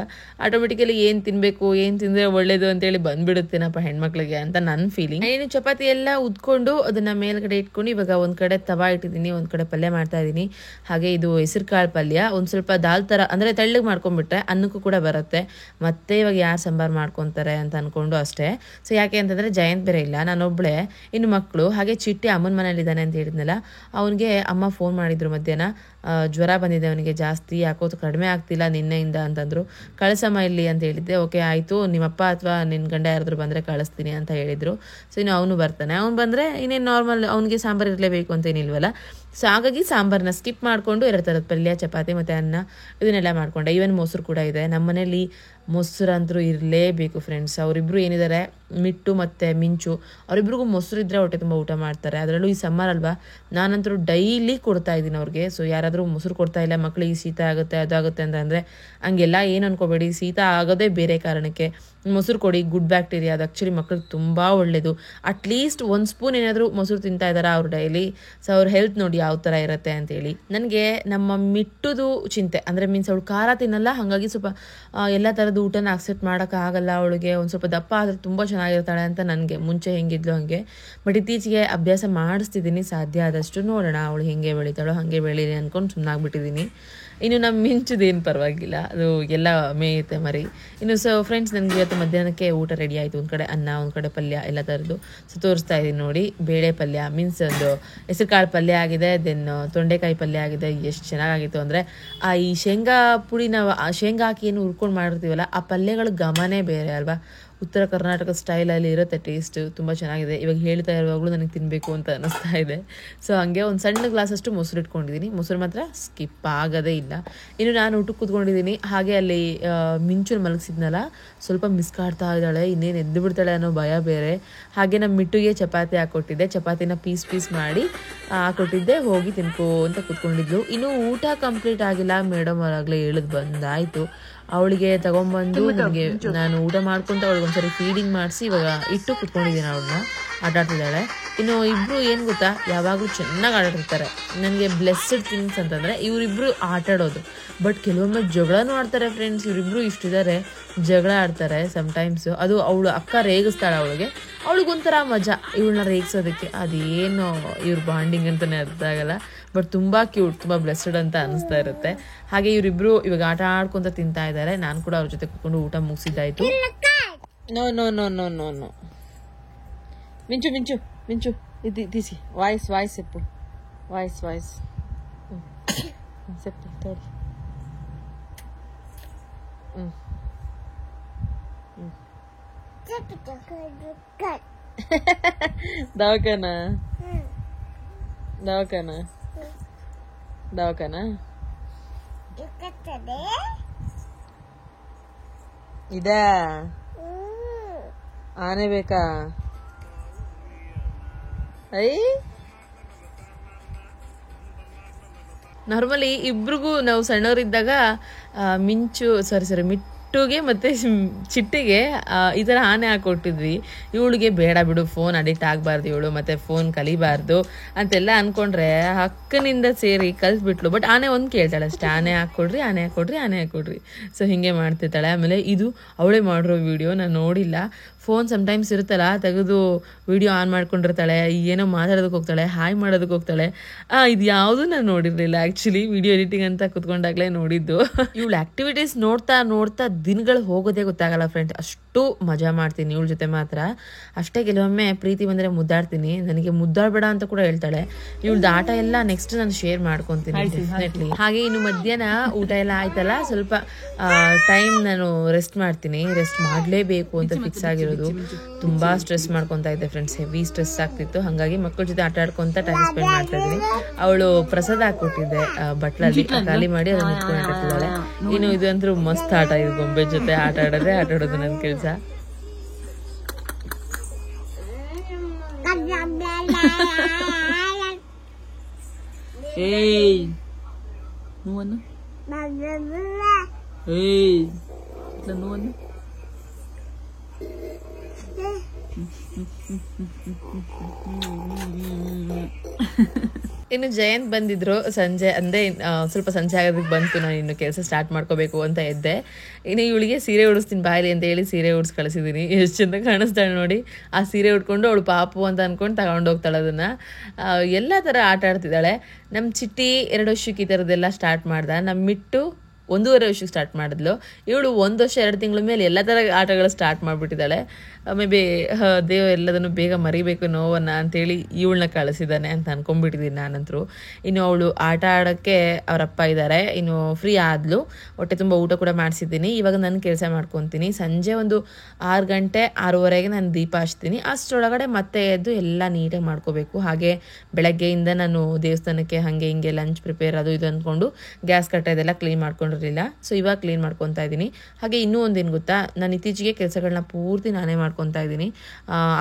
ಆಟೋಮೆಟಿಕಲಿ ಏನು ತಿನ್ನಬೇಕು, ಏನು ತಿಂದರೆ ಒಳ್ಳೇದು ಅಂತೇಳಿ ಬಂದ್ಬಿಡುತ್ತೇನಪ್ಪ ಹೆಣ್ಮಕ್ಳಿಗೆ ಅಂತ ನನ್ನ ಫೀಲಿಂಗ್. ಏನು ಚಪಾತಿ ಎಲ್ಲ ಉದ್ಕೊಂಡು ಅದನ್ನು ಮೇಲ್ಗಡೆ ಇಟ್ಕೊಂಡು ಇವಾಗ ಒಂದು ಕಡೆ ತವಾ ಇಟ್ಟಿದ್ದೀನಿ, ಒಂದು ಕಡೆ ಪಲ್ಯ ಮಾಡ್ತಾ ಇದ್ದೀನಿ. ಹಾಗೆ ಇದು ಹೆಸರು ಕಾಳು ಪಲ್ಯ, ಒಂದು ಸ್ವಲ್ಪ ದಾಲ್ ಥರ ಅಂದರೆ ತೆಳ್ಳಗೆ ಮಾಡ್ಕೊಂಡ್ಬಿಟ್ರೆ ಅನ್ನಕ್ಕೂ ಕೂಡ ಬರುತ್ತೆ. ಮತ್ತೆ ಇವಾಗ ಯಾರು ಸಾಂಬಾರು ಮಾಡ್ಕೊತಾರೆ ಅಂತ ಅಂದ್ಕೊಂಡು ಅಷ್ಟೇ. ಸೊ ಯಾಕೆ ಅಂತಂದರೆ ಜಯಂತ್ ಬೇರೆ ಇಲ್ಲ, ನಾನೊಬ್ಬಳೇ, ಇನ್ನು ಮಕ್ಕಳು. ಹಾಗೆ ಚಿಟ್ಟಿ ಅಮ್ಮನ ಮನೇಲಿದ್ದಾನೆ ಅಂತ ಹೇಳಿದ್ನಲ್ಲ, ಅವನಿಗೆ ಅಮ್ಮ ಫೋನ್ ಮಾಡಿದ್ರು ಮಧ್ಯಾಹ್ನ, ಜ್ವರ ಬಂದಿದೆ ಅವನಿಗೆ ಜಾಸ್ತಿ, ಯಾಕೋ ಕಡಿಮೆ ಆಗ್ತಿಲ್ಲ ನಿನ್ನೆಯಿಂದ ಅಂತಂದರು. ಕಳಿಸಮ್ಮ ಇಲ್ಲಿ ಅಂತ ಹೇಳಿದ್ದೆ. ಓಕೆ ಆಯಿತು, ನಿಮ್ಮಪ್ಪ ಅಥವಾ ನಿನ್ನ ಗಂಡ ಯಾರಾದರೂ ಬಂದರೆ ಕಳಿಸ್ತೀನಿ ಅಂತ ಹೇಳಿದರು. ಸೊ ಇನ್ನು ಅವನು ಬರ್ತಾನೆ, ಅವ್ನು ಬಂದರೆ ಇನ್ನೇನು ನಾರ್ಮಲ್, ಅವ್ನಿಗೆ ಸಾಂಬಾರು ಇರಲೇಬೇಕು ಅಂತೇನಿಲ್ವಲ್ಲ. ಸೊ ಹಾಗಾಗಿ ಸಾಂಬಾರನ್ನ ಸ್ಕಿಪ್ ಮಾಡಿಕೊಂಡು 2 ಥರದ ಪಲ್ಯ, ಚಪಾತಿ ಮತ್ತು ಅನ್ನ ಇದನ್ನೆಲ್ಲ ಮಾಡಿಕೊಂಡೆ. ಈವನ್ ಮೊಸರು ಕೂಡ ಇದೆ. ನಮ್ಮ ಮನೇಲಿ ಮೊಸರು ಅಂತೂ ಇರಲೇಬೇಕು ಫ್ರೆಂಡ್ಸ್. ಅವರಿಬ್ಬರು ಏನಿದ್ದಾರೆ, ಮಿಟ್ಟು ಮತ್ತು ಮಿಂಚು, ಅವರಿಬ್ರಿಗೂ ಮೊಸರು ಇದ್ದರೆ ಹೊಟ್ಟೆ ತುಂಬ ಊಟ ಮಾಡ್ತಾರೆ. ಅದರಲ್ಲೂ ಈ ಸಮ್ಮರ್ ಅಲ್ವಾ, ನಾನಂತರೂ ಡೈಲಿ ಕೊಡ್ತಾ ಇದ್ದೀನಿ ಅವ್ರಿಗೆ. ಸೊ ಯಾರಾದರೂ ಮೊಸರು ಕೊಡ್ತಾ ಇಲ್ಲ, ಮಕ್ಕಳಿಗೆ ಶೀತ ಆಗುತ್ತೆ ಅದಾಗುತ್ತೆ ಅಂತಂದರೆ ಹಂಗೆಲ್ಲ ಏನು ಅನ್ಕೋಬೇಡಿ, ಶೀತ ಆಗೋದೇ ಬೇರೆ ಕಾರಣಕ್ಕೆ. ಮೊಸರು ಕೊಡಿ, ಗುಡ್ ಬ್ಯಾಕ್ಟೀರಿಯಾ, ಅದು ಆ್ಯಕ್ಚುಲಿ ಮಕ್ಳಿಗೆ ತುಂಬ ಒಳ್ಳೆಯದು. ಅಟ್ಲೀಸ್ಟ್ 1 ಸ್ಪೂನ್ ಏನಾದರೂ ಮೊಸರು ತಿಂತಾ ಇದ್ದಾರೆ ಅವ್ರು ಡೈಲಿ. ಸೊ ಅವ್ರ ಹೆಲ್ತ್ ನೋಡಿ ಯಾವ ಥರ ಇರುತ್ತೆ ಅಂತೇಳಿ. ನನಗೆ ನಮ್ಮ ಮಿಟ್ಟುದು ಚಿಂತೆ, ಅಂದರೆ ಮೀನ್ಸ್ ಅವಳು ಖಾರ ತಿನ್ನಲ್ಲ, ಹಾಗಾಗಿ ಸ್ವಲ್ಪ ಎಲ್ಲ ಥರದ್ದು ಊಟನ ಅಕ್ಸೆಪ್ಟ್ ಮಾಡೋಕ್ಕಾಗಲ್ಲ ಅವಳಿಗೆ. ಒಂದು ಸ್ವಲ್ಪ ದಪ್ಪ ಆದರೆ ತುಂಬ ಚೆನ್ನಾಗಿರ್ತಾಳೆ ಅಂತ ನನಗೆ, ಮುಂಚೆ ಹೆಂಗಿದ್ಲು ಹಾಗೆ. ಬಟ್ ಇತ್ತೀಚೆಗೆ ಅಭ್ಯಾಸ ಮಾಡಿಸ್ತಿದ್ದೀನಿ ಸಾಧ್ಯ ಆದಷ್ಟು. ನೋಡೋಣ ಅವಳು ಹೆಂಗೆ ಬೆಳೀತಾಳೋ ಹಾಗೆ ಬೆಳೀಲಿ ಅಂದ್ಕೊಂಡು ಸುಮ್ಮನಾಗ್ಬಿಟ್ಟಿದ್ದೀನಿ. ಇನ್ನು ನಮ್ಮ ಮಿಂಚುದೇನು ಪರವಾಗಿಲ್ಲ, ಅದು ಎಲ್ಲ ಮೇಯುತ್ತೆ ಮರಿ. ಇನ್ನು ಸೊ ಫ್ರೆಂಡ್ಸ್, ನನಗೆ ಇವತ್ತು ಮಧ್ಯಾಹ್ನಕ್ಕೆ ಊಟ ರೆಡಿ ಆಯಿತು. ಒಂದು ಕಡೆ ಅನ್ನ, ಒಂದು ಕಡೆ ಪಲ್ಯ, ಎಲ್ಲ ಥರದ್ದು. ಸೊ ತೋರಿಸ್ತಾ ಇದ್ದೀನಿ ನೋಡಿ, ಬೇಳೆ ಪಲ್ಯ ಮೀನ್ಸ್ ಒಂದು ಹೆಸರು ಕಾಳು ಪಲ್ಯ ಆಗಿದೆ, ದೆನ್ ತೊಂಡೆಕಾಯಿ ಪಲ್ಯ ಆಗಿದೆ. ಎಷ್ಟು ಚೆನ್ನಾಗಿತ್ತು ಅಂದರೆ ಈ ಶೇಂಗಾ ಪುಡಿ, ನಾವು ಶೇಂಗಾ ಹಾಕಿ ಏನು ಹುರ್ಕೊಂಡು ಮಾಡಿರ್ತೀವಲ್ಲ, ಆ ಪಲ್ಯಗಳ ಘಮನೇ ಬೇರೆ ಅಲ್ವಾ. ಉತ್ತರ ಕರ್ನಾಟಕ ಸ್ಟೈಲಲ್ಲಿ ಇರುತ್ತೆ ಟೇಸ್ಟ್, ತುಂಬ ಚೆನ್ನಾಗಿದೆ. ಇವಾಗ ಹೇಳ್ತಾ ಇರುವಾಗಲೂ ನನಗೆ ತಿನ್ನಬೇಕು ಅಂತ ಅನ್ನಿಸ್ತಾ ಇದೆ. ಸೊ ಹಾಗೆ ಒಂದು ಸಣ್ಣ ಗ್ಲಾಸಷ್ಟು ಮೊಸರು ಇಟ್ಕೊಂಡಿದ್ದೀನಿ. ಮೊಸರು ಮಾತ್ರ ಸ್ಕಿಪ್ ಆಗೋದೇ ಇಲ್ಲ. ಇನ್ನು ನಾನು ಊಟಕ್ಕೆ ಕೂತ್ಕೊಂಡಿದ್ದೀನಿ. ಹಾಗೆ ಅಲ್ಲಿ ಮಿಂಚು ಮಲಗಿಸಿದ್ನಲ್ಲ, ಸ್ವಲ್ಪ ಮಿಸ್ ಕಾಡ್ತಾ ಇದ್ದಾಳೆ, ಇನ್ನೇನು ಎದ್ದು ಬಿಡ್ತಾಳೆ ಅನ್ನೋ ಭಯ ಬೇರೆ. ಹಾಗೆ ನಮ್ಮ ಮಿಟ್ಟುಗೆ ಚಪಾತಿ ಹಾಕ್ಕೊಟ್ಟಿದ್ದೆ, ಚಪಾತಿನ ಪೀಸ್ ಮಾಡಿ ಹಾಕ್ಕೊಟ್ಟಿದ್ದೆ, ಹೋಗಿ ತಿನ್ಕೋ ಅಂತ ಕೂತ್ಕೊಂಡಿದ್ಲು. ಇನ್ನು ಊಟ ಕಂಪ್ಲೀಟ್ ಆಗಿಲ್ಲ, ಮೇಡಮ್ ಅವರಾಗಲೇ ಹೇಳಿದ್ ಬಂದಾಯಿತು. ಅವಳಿಗೆ ತಗೊಂಬಂದು ನನಗೆ ನಾನು ಊಟ ಮಾಡ್ಕೊಂತ ಅವಳಿಗೆ ಒಂದ್ಸರಿ ಫೀಡಿಂಗ್ ಮಾಡಿಸಿ ಇವಾಗ ಇಟ್ಟು ಕುತ್ಕೊಂಡಿದ್ದೀನಿ. ಅವಳನ್ನ ಆಟ ಆಡ್ತಿದ್ದಾಳೆ. ಇನ್ನು ಇಬ್ಬರು ಏನು ಗೊತ್ತಾ, ಯಾವಾಗಲೂ ಚೆನ್ನಾಗಿ ಆಟಾಡ್ತಾರೆ. ನನಗೆ ಬ್ಲೆಸ್ಸಡ್ ಥಿಂಗ್ಸ್ ಅಂತಂದರೆ ಇವರಿಬ್ಬರು ಆಟಾಡೋದು. ಬಟ್ ಕೆಲವೊಮ್ಮೆ ಜಗಳನೂ ಆಡ್ತಾರೆ ಫ್ರೆಂಡ್ಸ್. ಇವರಿಬ್ಬರು ಇಷ್ಟಿದ್ದಾರೆ, ಜಗಳ ಆಡ್ತಾರೆ ಸಮ್ಟೈಮ್ಸು. ಅದು ಅವಳು ಅಕ್ಕ ರೇಗಿಸ್ತಾಳೆ ಅವಳಿಗೊಂಥರ ಮಜಾ ಇವಳನ್ನ ರೇಗಿಸೋದಕ್ಕೆ. ಅದೇನು ಇವ್ರ ಬಾಂಡಿಂಗ್ ಅಂತಲೇ ಅರ್ಥ ಆಗಲ್ಲ. ಬಟ್ ತುಂಬ ಕ್ಯೂಟ್, ತುಂಬ ಬ್ಲೆಸ್ಸಡ್ ಅಂತ ಅನಿಸ್ತಾ ಇರುತ್ತೆ. ಹಾಗೆ ಇವರಿಬ್ಬರು ಇವಾಗ ಆಟ ಆಡ್ಕೊತ ತಿಂತಾ ಇದ್ದಾರೆ. ನಾನು ಕೂಡ ಅವ್ರ ಜೊತೆ ಕೂತ್ಕೊಂಡು ಊಟ ಮುಗಿಸಿದ್ದಾಯಿತು. No no no no no no ಮಿಂಚು ಮಿಂಚು ಮಿಂಚು ಇದು తీసి ವಾಯ್ಸ್ చెప్పు ವಾಯ್ಸ್ చెప్పు ತೋಡಿ. ದವಾಖಾನ ಇದಾ ಆನೆ ಬೇಕಾ? ನಾರ್ಮಲಿ ಇಬ್ರಿಗೂ ನಾವು ಸಣ್ಣವರಿದ್ದಾಗ ಮಿಟ್ಟುಗೆ ಮತ್ತು ಚಿಟ್ಟಿಗೆ ಈ ಥರ ಆನೆ ಹಾಕೊಟ್ಟಿದ್ವಿ. ಇವಳಿಗೆ ಬೇಡ ಬಿಡು, ಫೋನ್ ಅಡಿಕ್ಟ್ ಆಗಬಾರ್ದು ಇವಳು, ಮತ್ತು ಫೋನ್ ಕಲಿಬಾರ್ದು ಅಂತೆಲ್ಲ ಅಂದ್ಕೊಂಡ್ರೆ ಅಕ್ಕನಿಂದ ಸೇರಿ ಕಲಿಸ್ಬಿಟ್ಲು. ಬಟ್ ಆನೆ ಒಂದು ಕೇಳ್ತಾಳೆ ಅಷ್ಟೇ, ಆನೆ ಹಾಕ್ಕೊಡ್ರಿ. ಸೊ ಹೀಗೆ ಮಾಡ್ತಿರ್ತಾಳೆ. ಆಮೇಲೆ ಇದು ಅವಳೇ ಮಾಡಿರೋ ವಿಡಿಯೋ ನಾನು ನೋಡಿಲ್ಲ. ಫೋನ್ ಸಮ್ಟೈಮ್ಸ್ ಇರುತ್ತಲ್ಲ, ತೆಗೆದು ವಿಡಿಯೋ ಆನ್ ಮಾಡ್ಕೊಂಡಿರ್ತಾಳೆ, ಏನೋ ಮಾತಾಡೋದಕ್ಕೆ ಹೋಗ್ತಾಳೆ, ಹಾಯ್ ಮಾಡೋದಕ್ಕೆ ಹೋಗ್ತಾಳೆ. ಇದು ಯಾವುದೂ ನಾನು ನೋಡಿರಲಿಲ್ಲ ಆ್ಯಕ್ಚುಲಿ. ವಿಡಿಯೋ ಎಡಿಟಿಂಗ್ ಅಂತ ಕುತ್ಕೊಂಡಾಗಲೇ ನೋಡಿದ್ದು. ಇವಳು ಆ್ಯಕ್ಟಿವಿಟೀಸ್ ನೋಡ್ತಾ ದಿನಗಳು ಹೋಗೋದೇ ಗೊತ್ತಾಗಲ್ಲ ಫ್ರೆಂಡ್ಸ್. ಅಷ್ಟು ಮಜಾ ಮಾಡ್ತೀನಿ ಇವಳ ಜೊತೆ ಮಾತ್ರ. ಅಷ್ಟೇ ಕೆಲವೊಮ್ಮೆ ಪ್ರೀತಿ ಬಂದರೆ ಮುದ್ದಾಡ್ತೀನಿ. ನನಗೆ ಮುದ್ದಾಡಬೇಡ ಅಂತ ಕೂಡ ಹೇಳ್ತಾಳೆ. ಇವಳ್ದು ಆಟ ಎಲ್ಲ ನೆಕ್ಸ್ಟ್ ನಾನು ಶೇರ್ ಮಾಡ್ಕೊತೀನಿ ಡೆಫಿನೆಟ್ಲಿ. ಹಾಗೆ ಇನ್ನು ಮಧ್ಯಾಹ್ನ ಊಟ ಎಲ್ಲ ಆಯ್ತಲ್ಲ, ಸ್ವಲ್ಪ ಟೈಮ್ ನಾನು ರೆಸ್ಟ್ ಮಾಡ್ತೀನಿ. ರೆಸ್ಟ್ ಮಾಡಲೇಬೇಕು ಅಂತ ಫಿಕ್ಸ್ ಆಗಿರೋದು. ತುಂಬಾ ಸ್ಟ್ರೆಸ್ ಮಾಡ್ಕೊತಾ ಇದ್ದೆ ಫ್ರೆಂಡ್ಸ್, ಹೆವಿ ಸ್ಟ್ರೆಸ್ ಆಗ್ತಿತ್ತು. ಹಾಗಾಗಿ ಮಕ್ಕಳ ಜೊತೆ ಆಟ ಆಡ್ಕೊಂತ ಟೈಮ್ ಸ್ಪೆಂಡ್ ಮಾಡ್ತಾ ಇದ್ದೀನಿ. ಅವಳು ಪ್ರಸಾದ ಹಾಕೊಟ್ಟಿದ್ದೆ ಬಟ್ಲಲ್ಲಿ, ಖಾಲಿ ಮಾಡಿ ಅದನ್ನ ಇಟ್ಕೊಂಡು ಆಟಾಡ್ತಿದ್ದಾಳೆ. ಇನ್ನು ಇದು ಅಂತೂ ಮಸ್ತ್ ಆಟ, ಇದು ಗೊಂಬೆ ಜೊತೆ ಆಟಾಡೋದು ನನ್ನ ಕೆಲಸ. ಇನ್ನು ಜಯಂತ್ ಬಂದಿದ್ರು ಸಂಜೆ, ಅಂದರೆ ಸ್ವಲ್ಪ ಸಂಜೆ ಆಗೋದಕ್ಕೆ ಬಂತು. ನಾನು ಇನ್ನು ಕೆಲಸ ಸ್ಟಾರ್ಟ್ ಮಾಡ್ಕೋಬೇಕು ಅಂತ ಇದ್ದೆ. ಇನ್ನು ಇವಳಿಗೆ ಸೀರೆ ಉಡಿಸ್ತೀನಿ ಬಾಯ್ಲಿ ಅಂತ ಹೇಳಿ ಸೀರೆ ಉಡ್ಸಿ ಕಳಿಸಿದ್ದೀನಿ. ಎಷ್ಟು ಚಂದ ಕಾಣಿಸ್ತಾಳೆ ನೋಡಿ. ಆ ಸೀರೆ ಉಟ್ಕೊಂಡು ಅವಳು ಪಾಪು ಅಂತ ಅಂದ್ಕೊಂಡು ತಗೊಂಡೋಗ್ತಾಳೆ ಅದನ್ನು. ಎಲ್ಲ ಥರ ಆಟ ಆಡ್ತಿದ್ದಾಳೆ. ನಮ್ಮ ಚಿಟ್ಟಿ 2 ವರ್ಷಕ್ಕೆ ಈ ಥರದ್ದೆಲ್ಲ ಸ್ಟಾರ್ಟ್ ಮಾಡ್ದ. ನಮ್ಮ ಮಿಟ್ಟು 1.5 ವರ್ಷಕ್ಕೆ ಸ್ಟಾರ್ಟ್ ಮಾಡಿದ್ಲು. ಇವಳು 1 ವರ್ಷ 2 ತಿಂಗಳ ಮೇಲೆ ಎಲ್ಲ ಥರ ಆಟಗಳು ಸ್ಟಾರ್ಟ್ ಮಾಡಿಬಿಟ್ಟಿದ್ದಾಳೆ. ಮೇ ಬಿ ದೇವ್ ಎಲ್ಲದನ್ನು ಬೇಗ ಮರಿಬೇಕು ನೋವನ್ನು ಅಂತೇಳಿ ಇವಳನ್ನ ಕಳಿಸಿದ್ದಾನೆ ಅಂತ ಅಂದ್ಕೊಂಡ್ಬಿಟ್ಟಿದ್ದೀನಿ ನಾನಂತರೂ. ಇನ್ನು ಅವಳು ಆಟ ಆಡೋಕ್ಕೆ ಅವರಪ್ಪ ಇದ್ದಾರೆ. ಇನ್ನು ಫ್ರೀ ಆದ್ಲು, ಹೊಟ್ಟೆ ತುಂಬ ಊಟ ಕೂಡ ಮಾಡಿಸಿದ್ದೀನಿ. ಇವಾಗ ನಾನು ಕೆಲಸ ಮಾಡ್ಕೊತೀನಿ. ಸಂಜೆ ಒಂದು 6 ಗಂಟೆ 6:30ಗೆ ನಾನು ದೀಪ ಹಚ್ತೀನಿ. ಅಷ್ಟರೊಳಗಡೆ ಮತ್ತೆ ಎದ್ದು ಎಲ್ಲ ನೀಟಾಗಿ ಮಾಡ್ಕೋಬೇಕು. ಹಾಗೆ ಬೆಳಗ್ಗೆಯಿಂದ ನಾನು ದೇವಸ್ಥಾನಕ್ಕೆ ಹಾಗೆ ಹಿಂಗೆ ಲಂಚ್ ಪ್ರಿಪೇರ್ ಅದು ಇದು ಅಂದ್ಕೊಂಡು ಗ್ಯಾಸ್ ಕಟ್ಟ ಇದೆಲ್ಲ ಕ್ಲೀನ್ ಮಾಡ್ಕೊಂಡಿರಲಿಲ್ಲ. ಸೊ ಇವಾಗ ಕ್ಲೀನ್ ಮಾಡ್ಕೊತಾ ಇದ್ದೀನಿ. ಹಾಗೆ ಇನ್ನೂ ಒಂದೇನು ಗೊತ್ತಾ, ನಾನು ಇತ್ತೀಚೆಗೆ ಕೆಲಸಗಳನ್ನ ಪೂರ್ತಿ ನಾನೇ ಮಾಡ್ಕೊತಾ ಇದ್ದೀನಿ.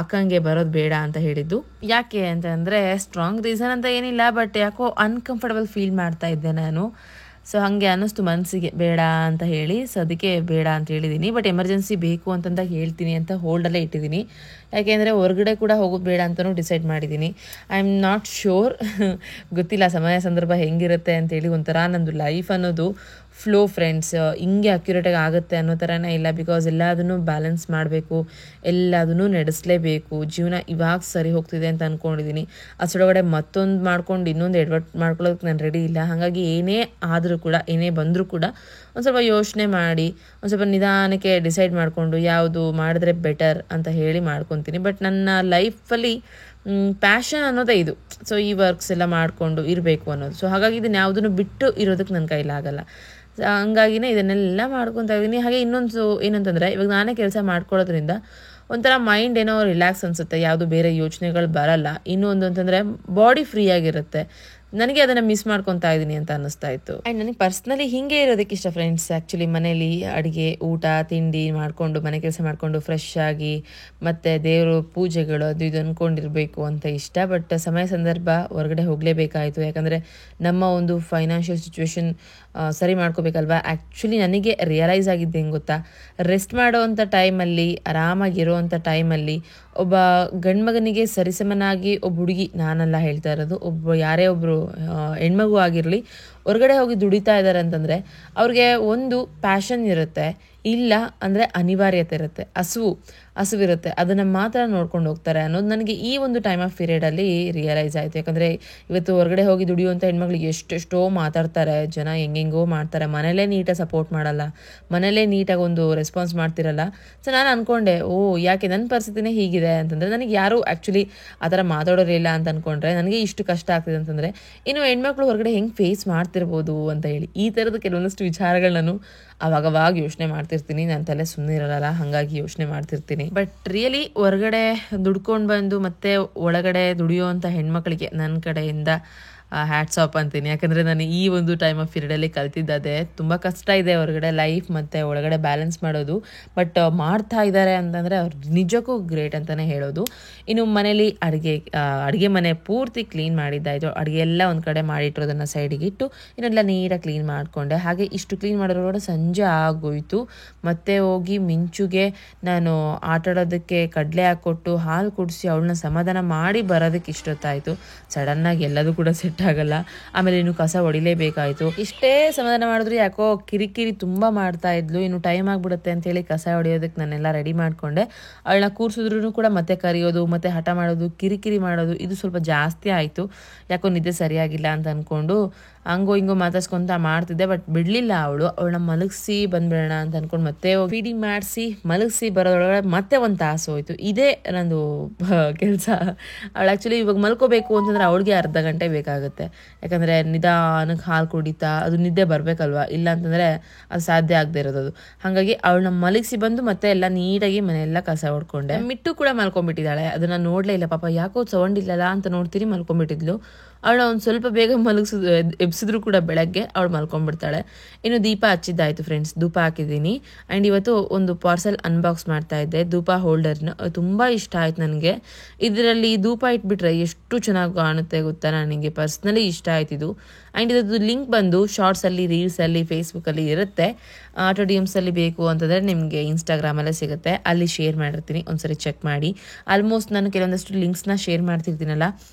ಅಕ್ಕಂಗೆ ಬರೋದು ಬೇಡ ಅಂತ ಹೇಳಿದ್ದು. ಯಾಕೆ ಅಂತಂದರೆ ಸ್ಟ್ರಾಂಗ್ ರೀಸನ್ ಅಂತ ಏನಿಲ್ಲ, ಬಟ್ ಯಾಕೋ ಅನ್ಕಂಫರ್ಟಬಲ್ ಫೀಲ್ ಮಾಡ್ತಾ ಇದ್ದೆ ನಾನು. ಸೊ ಹಾಗೆ ಅನ್ನಿಸ್ತು ಮನಸ್ಸಿಗೆ ಬೇಡ ಅಂತ ಹೇಳಿ. ಸೊ ಅದಕ್ಕೆ ಬೇಡ ಅಂತ ಹೇಳಿದ್ದೀನಿ. ಬಟ್ ಎಮರ್ಜೆನ್ಸಿ ಬೇಕು ಅಂತಂದ ಹೇಳ್ತೀನಿ ಅಂತ ಹೋಲ್ಡಲ್ಲೇ ಇಟ್ಟಿದ್ದೀನಿ. ಯಾಕೆಂದರೆ ಹೊರಗಡೆ ಕೂಡ ಹೋಗೋದು ಬೇಡ ಅಂತಲೂ ಡಿಸೈಡ್ ಮಾಡಿದ್ದೀನಿ. ಐ ಆಮ್ ನಾಟ್ ಶ್ಯೂರ್, ಗೊತ್ತಿಲ್ಲ ಸಮಯ ಸಂದರ್ಭ ಹೆಂಗಿರುತ್ತೆ ಅಂತೇಳಿ. ಒಂಥರ ನಂದು ಲೈಫ್ ಅನ್ನೋದು ಫ್ಲೋ ಫ್ರೆಂಡ್ಸ್, ಹಿಂಗೆ ಅಕ್ಯುರೇಟಾಗಿ ಆಗುತ್ತೆ ಅನ್ನೋ ಥರನೇ ಇಲ್ಲ. ಬಿಕಾಸ್ ಎಲ್ಲದನ್ನು ಬ್ಯಾಲೆನ್ಸ್ ಮಾಡಬೇಕು, ಎಲ್ಲದನ್ನು ನಡೆಸಲೇಬೇಕು. ಜೀವನ ಇವಾಗ ಸರಿ ಹೋಗ್ತಿದೆ ಅಂತ ಅಂದ್ಕೊಂಡಿದ್ದೀನಿ. ಅಷ್ಟರೊಳಗಡೆ ಮತ್ತೊಂದು ಮಾಡ್ಕೊಂಡು ಇನ್ನೊಂದು ಎಡ್ವರ್ಟ್ ಮಾಡ್ಕೊಳ್ಳೋದಕ್ಕೆ ನಾನು ರೆಡಿ ಇಲ್ಲ. ಹಾಗಾಗಿ ಏನೇ ಆದರೂ ಕೂಡ, ಏನೇ ಬಂದರೂ ಕೂಡ ಒಂದು ಸ್ವಲ್ಪ ಯೋಚನೆ ಮಾಡಿ, ಒಂದು ಸ್ವಲ್ಪ ನಿಧಾನಕ್ಕೆ ಡಿಸೈಡ್ ಮಾಡಿಕೊಂಡು ಯಾವುದು ಮಾಡಿದ್ರೆ ಬೆಟರ್ ಅಂತ ಹೇಳಿ ಮಾಡ್ಕೊತೀನಿ. ಬಟ್ ನನ್ನ ಲೈಫಲ್ಲಿ ಪ್ಯಾಷನ್ ಅನ್ನೋದೇ ಇದು. ಸೊ ಈ ವರ್ಕ್ಸ್ ಎಲ್ಲ ಮಾಡಿಕೊಂಡು ಇರಬೇಕು ಅನ್ನೋದು. ಸೊ ಹಾಗಾಗಿ ಇದನ್ನು ಯಾವುದನ್ನು ಬಿಟ್ಟು ಇರೋದಕ್ಕೆ ನನ್ನ ಕೈಲಾಗಲ್ಲ. ಹಂಗಾಗಿನೇ ಇದನ್ನೆಲ್ಲ ಮಾಡ್ಕೊತಾ ಇದ್ದೀನಿ. ಹಾಗೆ ಇನ್ನೊಂದು ಏನಂತಂದರೆ, ಇವಾಗ ನಾನೇ ಕೆಲಸ ಮಾಡ್ಕೊಳ್ಳೋದ್ರಿಂದ ಒಂಥರ ಮೈಂಡ್ ಏನೋ ರಿಲ್ಯಾಕ್ಸ್ ಅನಿಸುತ್ತೆ, ಯಾವುದು ಬೇರೆ ಯೋಚನೆಗಳು ಬರಲ್ಲ. ಇನ್ನೊಂದು ಅಂತಂದರೆ ಬಾಡಿ ಫ್ರೀ ಆಗಿರುತ್ತೆ. ನನಗೆ ಅದನ್ನು ಮಿಸ್ ಮಾಡ್ಕೊತಾ ಇದ್ದೀನಿ ಅಂತ ಅನ್ನಿಸ್ತಾ ಇತ್ತು. ಆ್ಯಂಡ್ ನನಗೆ ಪರ್ಸ್ನಲಿ ಹೀಗೆ ಇರೋದಕ್ಕೆ ಇಷ್ಟ ಫ್ರೆಂಡ್ಸ್. ಆ್ಯಕ್ಚುಲಿ ಮನೇಲಿ ಅಡುಗೆ ಊಟ ತಿಂಡಿ ಮಾಡಿಕೊಂಡು ಮನೆ ಕೆಲಸ ಮಾಡಿಕೊಂಡು ಫ್ರೆಶ್ ಆಗಿ ಮತ್ತು ದೇವರು ಪೂಜೆಗಳು ಅದು ಇದು ಅಂದ್ಕೊಂಡಿರಬೇಕು ಅಂತ ಇಷ್ಟ. ಬಟ್ ಸಮಯ ಸಂದರ್ಭ ಹೊರಗಡೆ ಹೋಗಲೇಬೇಕಾಯಿತು. ಯಾಕಂದರೆ ನಮ್ಮ ಒಂದು ಫೈನಾನ್ಷಿಯಲ್ ಸಿಚುವೇಶನ್ ಸರಿ ಮಾಡ್ಕೋಬೇಕಲ್ವಾ. ಆ್ಯಕ್ಚುಲಿ ನನಗೆ ರಿಯಲೈಸ್ ಆಗಿದ್ದು ಹೆಂಗೆ ಗೊತ್ತಾ, ರೆಸ್ಟ್ ಮಾಡೋವಂಥ ಟೈಮಲ್ಲಿ, ಆರಾಮಾಗಿರೋವಂಥ ಟೈಮಲ್ಲಿ ಒಬ್ಬ ಗಂಡ್ಮಗನಿಗೆ ಸರಿಸಮನಾಗಿ ಒಬ್ಬ ಹುಡುಗಿ, ನಾನೆಲ್ಲ ಹೇಳ್ತಾ ಇರೋದು, ಯಾರೇ ಒಬ್ಬರು ಹೆಣ್ಮಗು ಆಗಿರಲಿ ಹೊರಗಡೆ ಹೋಗಿ ದುಡಿತಾ ಇದ್ದಾರೆ ಅಂತಂದರೆ ಅವ್ರಿಗೆ ಒಂದು ಪ್ಯಾಷನ್ ಇರುತ್ತೆ, ಇಲ್ಲ ಅಂದರೆ ಅನಿವಾರ್ಯತೆ ಇರುತ್ತೆ, ಹಸುವಿರುತ್ತೆ. ಅದನ್ನು ಮಾತ್ರ ನೋಡ್ಕೊಂಡು ಹೋಗ್ತಾರೆ ಅನ್ನೋದು ನನಗೆ ಈ ಒಂದು ಟೈಮ್ ಆಫ್ ಪೀರಿಯಡಲ್ಲಿ ರಿಯಲೈಸ್ ಆಯಿತು. ಯಾಕಂದರೆ ಇವತ್ತು ಹೊರಗಡೆ ಹೋಗಿ ದುಡಿಯುವಂಥ ಹೆಣ್ಮಕ್ಳಿಗೆ ಎಷ್ಟೆಷ್ಟೋ ಮಾತಾಡ್ತಾರೆ ಜನ, ಹೆಂಗೆಂಗೋ ಮಾಡ್ತಾರೆ. ಮನೇಲೇ ನೀಟಾಗಿ ಸಪೋರ್ಟ್ ಮಾಡಲ್ಲ, ಮನೇಲೇ ನೀಟಾಗಿ ಒಂದು ರೆಸ್ಪಾನ್ಸ್ ಮಾಡ್ತಿರಲ್ಲ. ಸೊ ನಾನು ಅಂದ್ಕೊಂಡೆ, ಯಾಕೆ ನನ್ನ ಪರಿಸ್ಥಿತಿನೇ ಹೀಗಿದೆ ಅಂತಂದರೆ, ನನಗೆ ಯಾರೂ ಆ್ಯಕ್ಚುಲಿ ಆ ಥರ ಮಾತಾಡೋರಿಲ್ಲ ಅಂತ ಅಂದ್ಕೊಂಡ್ರೆ ನನಗೆ ಇಷ್ಟು ಕಷ್ಟ ಆಗ್ತಿದೆ ಅಂತಂದರೆ ಇನ್ನು ಹೆಣ್ಮಕ್ಳು ಹೊರಗಡೆ ಹೆಂಗೆ ಫೇಸ್ ಮಾಡ್ತಿರ್ಬೋದು ಅಂತ ಹೇಳಿ ಈ ಥರದ ಕೆಲವೊಂದಷ್ಟು ವಿಚಾರಗಳು ನಾನು ಅವಾಗವಾಗ ಯೋಚನೆ ಮಾಡ್ತಿರ್ತೀನಿ. ನನ್ನ ತಲೆ ಸುಮ್ಮನೆ ಇರಲ್ಲ, ಹಾಗಾಗಿ ಯೋಚನೆ ಮಾಡ್ತಿರ್ತೀನಿ. ಬಟ್ ರಿಯಲಿ ಹೊರಗಡೆ ದುಡ್ಕೊಂಡು ಬಂದು ಮತ್ತೆ ಒಳಗಡೆ ದುಡಿಯೋವಂಥ ಹೆಣ್ಮಕ್ಳಿಗೆ ನನ್ನ ಕಡೆಯಿಂದ ಹ್ಯಾಟ್ಸ್ ಆಫ್ ಅಂತೀನಿ. ಯಾಕಂದರೆ ನಾನು ಈ ಒಂದು ಟೈಮ್ ಆಫ್ ಪೀರಿಯಡಲ್ಲಿ ಕಲ್ತಿದ್ದೆ. ತುಂಬ ಕಷ್ಟ ಇದೆ ಹೊರಗಡೆ ಲೈಫ್ ಮತ್ತು ಒಳಗಡೆ ಬ್ಯಾಲೆನ್ಸ್ ಮಾಡೋದು. ಬಟ್ ಮಾಡ್ತಾ ಇದ್ದಾರೆ ಅಂತಂದರೆ ಅವ್ರು ನಿಜಕ್ಕೂ ಗ್ರೇಟ್ ಅಂತಲೇ ಹೇಳೋದು. ಇನ್ನು ಮನೇಲಿ ಅಡುಗೆ ಮನೆ ಪೂರ್ತಿ ಕ್ಲೀನ್ ಮಾಡಿದ್ದಾಯಿತು. ಅಡುಗೆ ಎಲ್ಲ ಒಂದು ಕಡೆ ಮಾಡಿಟ್ಟಿರೋದನ್ನು ಸೈಡಿಗೆ ಇಟ್ಟು ಇನ್ನೆಲ್ಲ ನೀಟಾಗಿ ಕ್ಲೀನ್ ಮಾಡಿಕೊಂಡೆ. ಹಾಗೆ ಇಷ್ಟು ಕ್ಲೀನ್ ಮಾಡೋದ್ರೊಳಗಡೆ ಸಂಜೆ ಆಗೋಯಿತು. ಮತ್ತೆ ಹೋಗಿ ಮಿಂಚುಗೆ ನಾನು ಆಟಾಡೋದಕ್ಕೆ ಕಡಲೆ ಹಾಕ್ಕೊಟ್ಟು ಹಾಲು ಕುಡಿಸಿ ಅವಳನ್ನ ಸಮಾಧಾನ ಮಾಡಿ ಬರೋದಕ್ಕೆ ಇಷ್ಟೊತ್ತಾಯಿತು. ಸಡನ್ನಾಗಿ ಎಲ್ಲದೂ ಕೂಡ ಸೆಟ್ ಆಗಲ್ಲ. ಆಮೇಲೆ ಇನ್ನು ಕಸ ಹೊಡಿಲೇಬೇಕಾಯಿತು. ಇಷ್ಟೇ ಸಮಾಧಾನ ಮಾಡಿದ್ರು ಯಾಕೋ ಕಿರಿಕಿರಿ ತುಂಬ ಮಾಡ್ತಾ ಇದ್ಲು. ಇನ್ನು ಟೈಮ್ ಆಗಿಬಿಡುತ್ತೆ ಅಂತೇಳಿ ಕಸ ಹೊಡಿಯೋದಕ್ಕೆ ನಾನೆಲ್ಲ ರೆಡಿ ಮಾಡಿಕೊಂಡೆ. ಅವಳನ್ನ ಕೂರಿಸಿದ್ರು ಕೂಡ ಮತ್ತೆ ಕರೆಯೋದು, ಮತ್ತೆ ಹಠ ಮಾಡೋದು, ಕಿರಿಕಿರಿ ಮಾಡೋದು ಇದು ಸ್ವಲ್ಪ ಜಾಸ್ತಿ ಆಯಿತು. ಯಾಕೋ ನಿದ್ದೆ ಸರಿಯಾಗಿಲ್ಲ ಅಂತ ಅಂದ್ಕೊಂಡು ಹಂಗೋ ಹಿಂಗೋ ಮಾತಾಡ್ಸ್ಕೊಂತ ಮಾಡ್ತಿದ್ದೆ. ಬಟ್ ಬಿಡಲಿಲ್ಲ ಅವಳನ್ನ ಮಲಗಿಸಿ ಬಂದ್ಬಿಡೋಣ ಅಂತ ಅಂದ್ಕೊಂಡು ಮತ್ತೆ ಫೀಡಿಂಗ್ ಮಾಡಿಸಿ ಮಲಗಿಸಿ ಬರೋದ್ರೊಳಗಡೆ ಮತ್ತೆ ಒಂದು ತಾಸು ಹೋಯ್ತು. ಇದೇ ನಂದು ಕೆಲಸ. ಅವಳು ಆ್ಯಕ್ಚುಲಿ ಇವಾಗ ಮಲ್ಕೋಬೇಕು ಅಂತಂದರೆ ಅವಳಿಗೆ ಅರ್ಧ ಗಂಟೆ ಬೇಕಾಗುತ್ತೆ. ಯಾಕಂದರೆ ನಿಧಾನಕ್ಕೆ ಹಾಲು ಕುಡಿತಾ ಅದು ನಿದ್ದೆ ಬರಬೇಕಲ್ವ, ಇಲ್ಲ ಅಂತಂದರೆ ಅದು ಸಾಧ್ಯ ಆಗದೆ ಇರೋದು ಅದು. ಹಾಗಾಗಿ ಅವಳನ್ನ ಮಲಗಿಸಿ ಬಂದು ಮತ್ತೆ ಎಲ್ಲ ನೀಟಾಗಿ ಮನೆಯೆಲ್ಲ ಕಸ ಹೊಡ್ಕೊಂಡೆ. ಮಿಟ್ಟು ಕೂಡ ಮಲ್ಕೊಂಡ್ಬಿಟ್ಟಿದ್ದಾಳೆ. ಅದನ್ನು ನೋಡಲೇ ಇಲ್ಲ ಪಾಪ, ಯಾಕೋ ಸೌಂಡ್ ಇಲ್ಲಲ್ಲ ಅಂತ ನೋಡ್ತೀರಿ ಮಲ್ಕೊಂಡ್ಬಿಟ್ಟಿದ್ಲು. ಅವಳು ಒಂದು ಸ್ವಲ್ಪ ಬೇಗ ಎಬ್ಸಿದ್ರು ಕೂಡ ಬೆಳಗ್ಗೆ ಅವಳು ಮಲ್ಕೊಂಡ್ಬಿಡ್ತಾಳೆ. ಇನ್ನು ದೀಪ ಹಚ್ಚಿದ್ದಾಯಿತು ಫ್ರೆಂಡ್ಸ್, ಧೂಪ ಹಾಕಿದ್ದೀನಿ. ಆ್ಯಂಡ್ ಇವತ್ತು ಒಂದು ಪಾರ್ಸೆಲ್ ಅನ್ಬಾಕ್ಸ್ ಮಾಡ್ತಾ ಇದ್ದೆ, ಧೂಪ ಹೋಲ್ಡರ್ನ. ತುಂಬ ಇಷ್ಟ ಆಯ್ತು ನನಗೆ. ಇದರಲ್ಲಿ ಧೂಪ ಇಟ್ಬಿಟ್ರೆ ಎಷ್ಟು ಚೆನ್ನಾಗಿ ಕಾಣುತ್ತೆ ಗೊತ್ತಾ, ನನಗೆ ಪರ್ಸ್ನಲಿ ಇಷ್ಟ ಆಯ್ತಿದ್ದು. ಆ್ಯಂಡ್ ಇದ್ರದ್ದು ಲಿಂಕ್ ಬಂದು ಶಾರ್ಟ್ಸಲ್ಲಿ, ರೀಲ್ಸಲ್ಲಿ, ಫೇಸ್ಬುಕ್ಕಲ್ಲಿ ಇರುತ್ತೆ. ಆಟೋ ಡಿಎಮ್ಸಲ್ಲಿ ಬೇಕು ಅಂತಂದರೆ ನಿಮಗೆ ಇನ್ಸ್ಟಾಗ್ರಾಮಲ್ಲೇ ಸಿಗುತ್ತೆ, ಅಲ್ಲಿ ಶೇರ್ ಮಾಡಿರ್ತೀನಿ, ಒಂದ್ಸರಿ ಚೆಕ್ ಮಾಡಿ. ಆಲ್ಮೋಸ್ಟ್ ನಾನು ಕೆಲವೊಂದಷ್ಟು ಲಿಂಕ್ಸ್ನ ಶೇರ್ ಮಾಡ್ತಿರ್ತೀನಲ್ಲ,